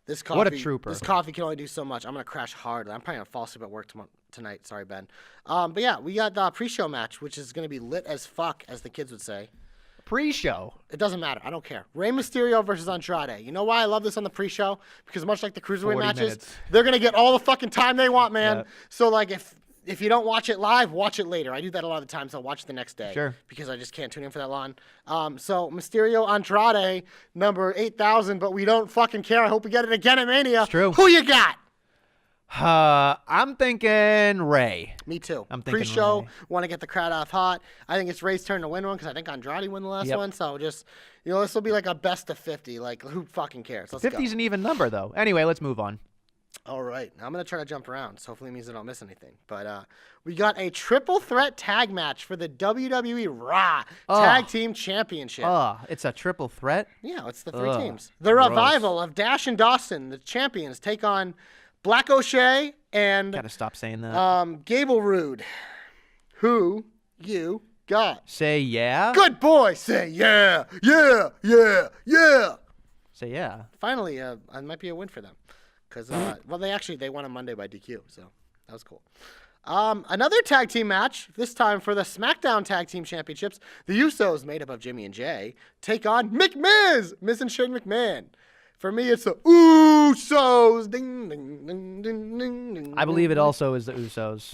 This coffee, What a trooper. This coffee can only do so much. I'm gonna crash hard. I'm probably gonna fall asleep at work tonight. Sorry, Ben. But yeah, we got the pre-show match, which is gonna be lit as fuck, as the kids would say. Pre-show. It doesn't matter. I don't care. Rey Mysterio versus Andrade. You know why I love this on the pre-show? Because much like the cruiserweight 40 matches, minutes. they're gonna get all the fucking time they want, man. Yeah. So like if you don't watch it live, watch it later. I do that a lot of the times. I'll watch it the next day. Sure. Because I just can't tune in for that long. So Mysterio Andrade, number 8,000, but we don't fucking care. I hope we get it again at Mania. It's true. Who you got? I'm thinking Ray. Me too. I'm thinking Pre-show, Ray. want to get the crowd off hot. I think it's Ray's turn to win one because I think Andrade won the last Yep. one. So just, this will be like a best of 50. Like, who fucking cares? Let's 50's go. an even number, though. Anyway, let's move on. All right. I'm going to try to jump around, so hopefully it means I don't miss anything. But we got a triple threat tag match for the WWE Raw Tag Team Championship. It's a triple threat? Yeah, it's the three Ugh, teams. The gross. revival of Dash and Dawson, the champions, take on Black O'Shea and Gotta stop saying that. Gable Rude. Who you got? Say yeah? Good boy. Say yeah, yeah, yeah, yeah. Say yeah. Finally, it might be a win for them. Because, they won on Monday by DQ, so that was cool. Another tag team match, this time for the SmackDown Tag Team Championships. The Usos, made up of Jimmy and Jay, take on McMiz, Miz and Shane McMahon. For me, it's the Usos. Ding, ding, ding, ding, ding, ding. I believe it also is the Usos.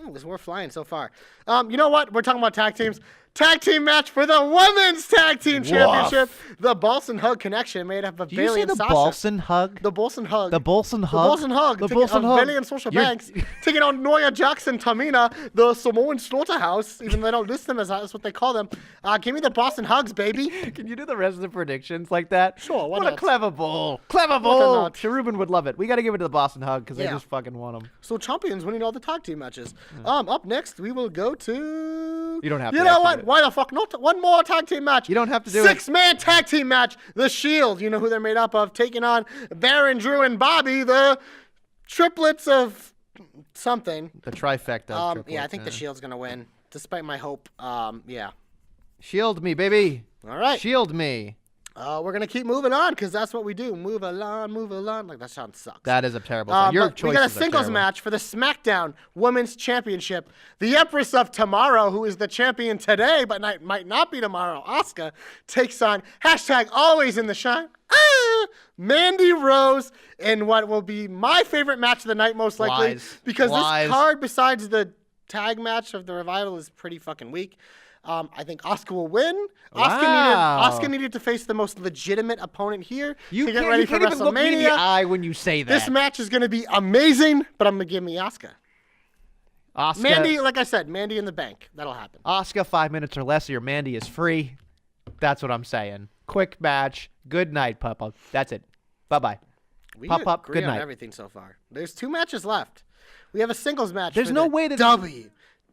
Oh, because we're flying so far. You know what? We're talking about tag teams. Tag team match for the Women's Tag Team Championship. The Bolson Hug Connection, made up of Did you Bayley say and the Sasha. Bolson Hug? The Bolson Hug. The Bolson The Hug? Bolson Hug. The taking Bolson on Hug. Bayley and Sasha You're- Banks taking on Nia Jax and Tamina, the Samoan Slaughterhouse. Even though they don't list them as that's what they call them. Give me the Boston Hugs, baby. Can you do the rest of the predictions like that? Sure, why What a not? clever bull. Clever Why bull. not? Cherubin would love it. We got to give it to the Boston Hug because they Yeah. just fucking won them. So champions winning all the tag team matches. Up next, we will go to. You don't have You to know after what? it. Why the fuck not? One more tag team match. You don't have to do it. 6-man tag team match. The Shield. You know who they're made up of. Taking on Baron, Drew, and Bobby, the triplets of something. The trifecta. of Triple Yeah, I H, think the Shield's gonna win, despite my hope. Yeah. Shield me, baby. All right. Shield me. We're gonna keep moving on because that's what we do. Move along, move along. Like that sound sucks. That is a terrible song. Your But we got a choices are singles terrible. match for the SmackDown Women's Championship. The Empress of Tomorrow, who is the champion today but might not be tomorrow, Asuka, takes on #always in the shine. Mandy Rose in what will be my favorite match of the night, most likely, Lies. because Lies. this card, besides the tag match of the Revival, is pretty fucking weak. I think Asuka will win. Wow. Asuka needed to face the most legitimate opponent here You to get can't, ready you for can't even look me in the WrestleMania. eye when you say that. This match is going to be amazing, but I'm going to give me Asuka. Asuka, Mandy, like I said, Mandy in the bank. That'll happen. Asuka, 5 minutes or less, or your Mandy is free. That's what I'm saying. Quick match. Good night, Papa. That's it. Bye-bye. We Pop up. agree Good on night. everything so far. There's 2 matches left. We have a singles match. There's for no the way that-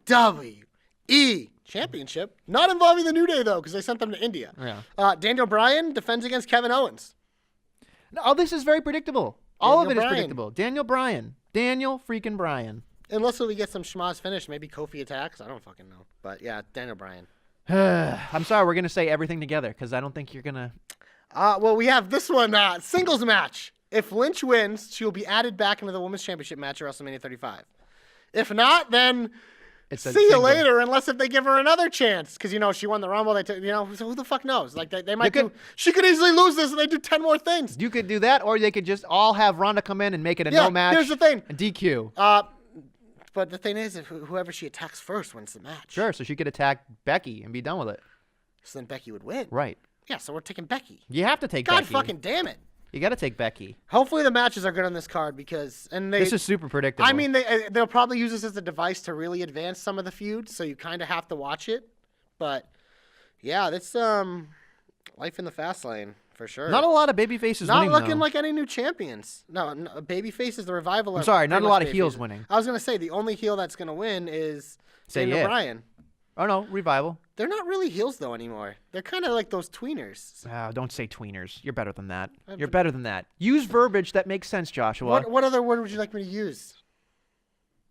WWE Championship. Not involving the New Day, though, because they sent them to India. Yeah. Daniel Bryan defends against Kevin Owens. Oh, this is very predictable. All of it Daniel is Bryan. predictable. Daniel Bryan. Daniel freaking Bryan. Unless we get some schmaz finish, maybe Kofi attacks. I don't fucking know. But yeah, Daniel Bryan. I'm sorry, we're going to say everything together because I don't think you're going to. Well, we have this one, singles match. If Lynch wins, she will be added back into the Women's Championship match at WrestleMania 35. If not, then It's a see you single. later, unless if they give her another chance. Because, she won the Rumble. So who the fuck knows? Like, they might could- she could easily lose this and they do 10 more things. You could do that, or they could just all have Ronda come in and make it a Yeah, no match. here's the thing. And DQ. But the thing is, if whoever she attacks first wins the match. Sure, so she could attack Becky and be done with it. So then Becky would win. Right. Yeah, so we're taking Becky. You have to take God Becky. fucking damn it. You got to take Becky. Hopefully the matches are good on this card because This is super predictable. I mean, they'll probably use this as a device to really advance some of the feuds, so you kind of have to watch it. But yeah, that's life in the fast lane for sure. not a lot of baby faces Not winning, looking though. like any new champions. No, baby faces, the Revival. I'm sorry, not pretty a much lot of baby heels faces. winning. I was gonna say the only heel that's gonna win is Say Daniel yeah. Bryan. Oh, no, Revival. They're not really heels though anymore. They're kind of like those tweeners. Oh, don't say tweeners. You're better than that. You're better than that. Use verbiage that makes sense, Joshua. What other word would you like me to use?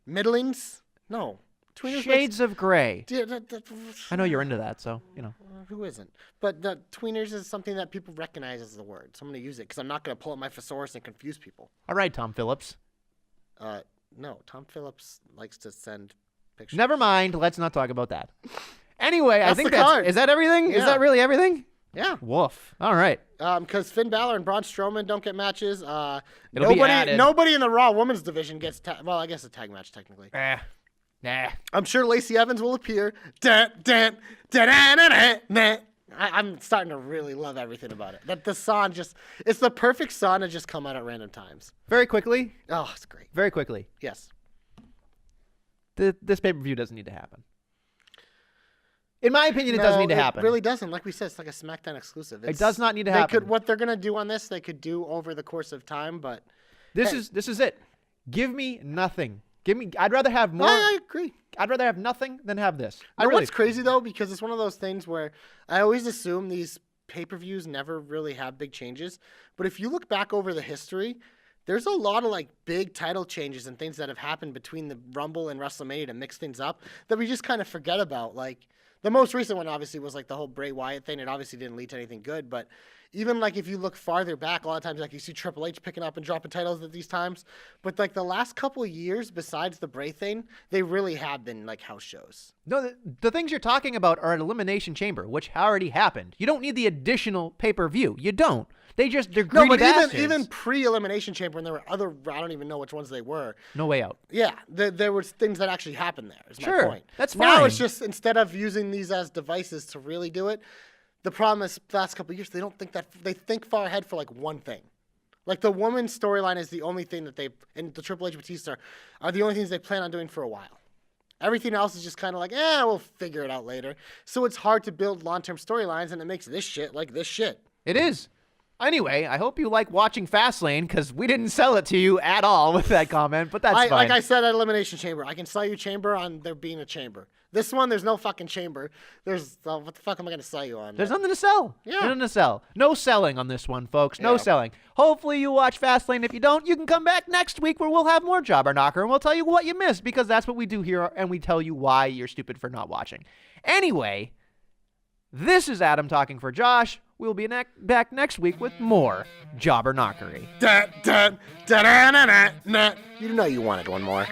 Middlings? No. Tweeners. Shades of gray. makes- I know you're into that, so, Who isn't? But the tweeners is something that people recognize as the word. So I'm going to use it because I'm not going to pull up my thesaurus and confuse people. All right, Tom Phillips. No, Tom Phillips likes to send pictures. Never mind. Let's not talk about that. Anyway, I That's think the that's... card. Is that everything? Is Yeah. that really everything? Yeah. Woof. All right. Because Finn Balor and Braun Strowman don't get matches. It'll be added. Nobody in the Raw Women's division gets well, I guess a tag match technically. Nah. I'm sure Lacey Evans will appear. I'm starting to really love everything about it. That the song it's the perfect song to just come out at random times. Very quickly. Oh, it's great. Very quickly. Yes. This pay-per-view doesn't need to happen. In my opinion, it doesn't need to happen. It really doesn't. Like we said, it's like a SmackDown exclusive. It does not need to happen. What they're gonna do on this, they could do over the course of time. But This hey. is it. Give me nothing. I'd rather have more. I agree. I'd rather have nothing than have this. You know what's crazy though, because it's one of those things where I always assume these pay-per-views never really have big changes. But if you look back over the history, there's a lot of like big title changes and things that have happened between the Rumble and WrestleMania to mix things up that we just kind of forget about. Like the most recent one obviously was like the whole Bray Wyatt thing. It obviously didn't lead to anything good, but even like if you look farther back, a lot of times like you see Triple H picking up and dropping titles at these times. But like the last couple of years, besides the Bray thing, they really have been like house shows. No, the things you're talking about are an Elimination Chamber, which already happened. You don't need the additional pay-per-view. You don't. They're greedy No, but bastards. even pre-Elimination Chamber, and there were other, I don't even know which ones they were. No Way Out. Yeah, there was things that actually happened there, is my Sure, point. that's Now fine. it's just, instead of using these as devices to really do it, the problem is the last couple of years, they don't think that, they think far ahead for like one thing. Like the woman's storyline is the only thing that and the Triple H Batista are the only things they plan on doing for a while. Everything else is just kind of like, we'll figure it out later. So it's hard to build long-term storylines, and it makes this shit like this shit. It is. Anyway, I hope you like watching Fastlane because we didn't sell it to you at all with that comment, but that's fine. Like I said at Elimination Chamber, I can sell you Chamber on there being a chamber. This one, there's no fucking chamber. There's what the fuck am I gonna sell you on? There's nothing to sell. Yeah. There's nothing to sell. No selling on this one, folks. No Yeah. selling. Hopefully you watch Fastlane. If you don't, you can come back next week where we'll have more Jobber Knocker and we'll tell you what you missed because that's what we do here and we tell you why you're stupid for not watching. Anyway, this is Adam talking for Josh. We'll be back next week with more Jobber Knockery. You know you wanted one more.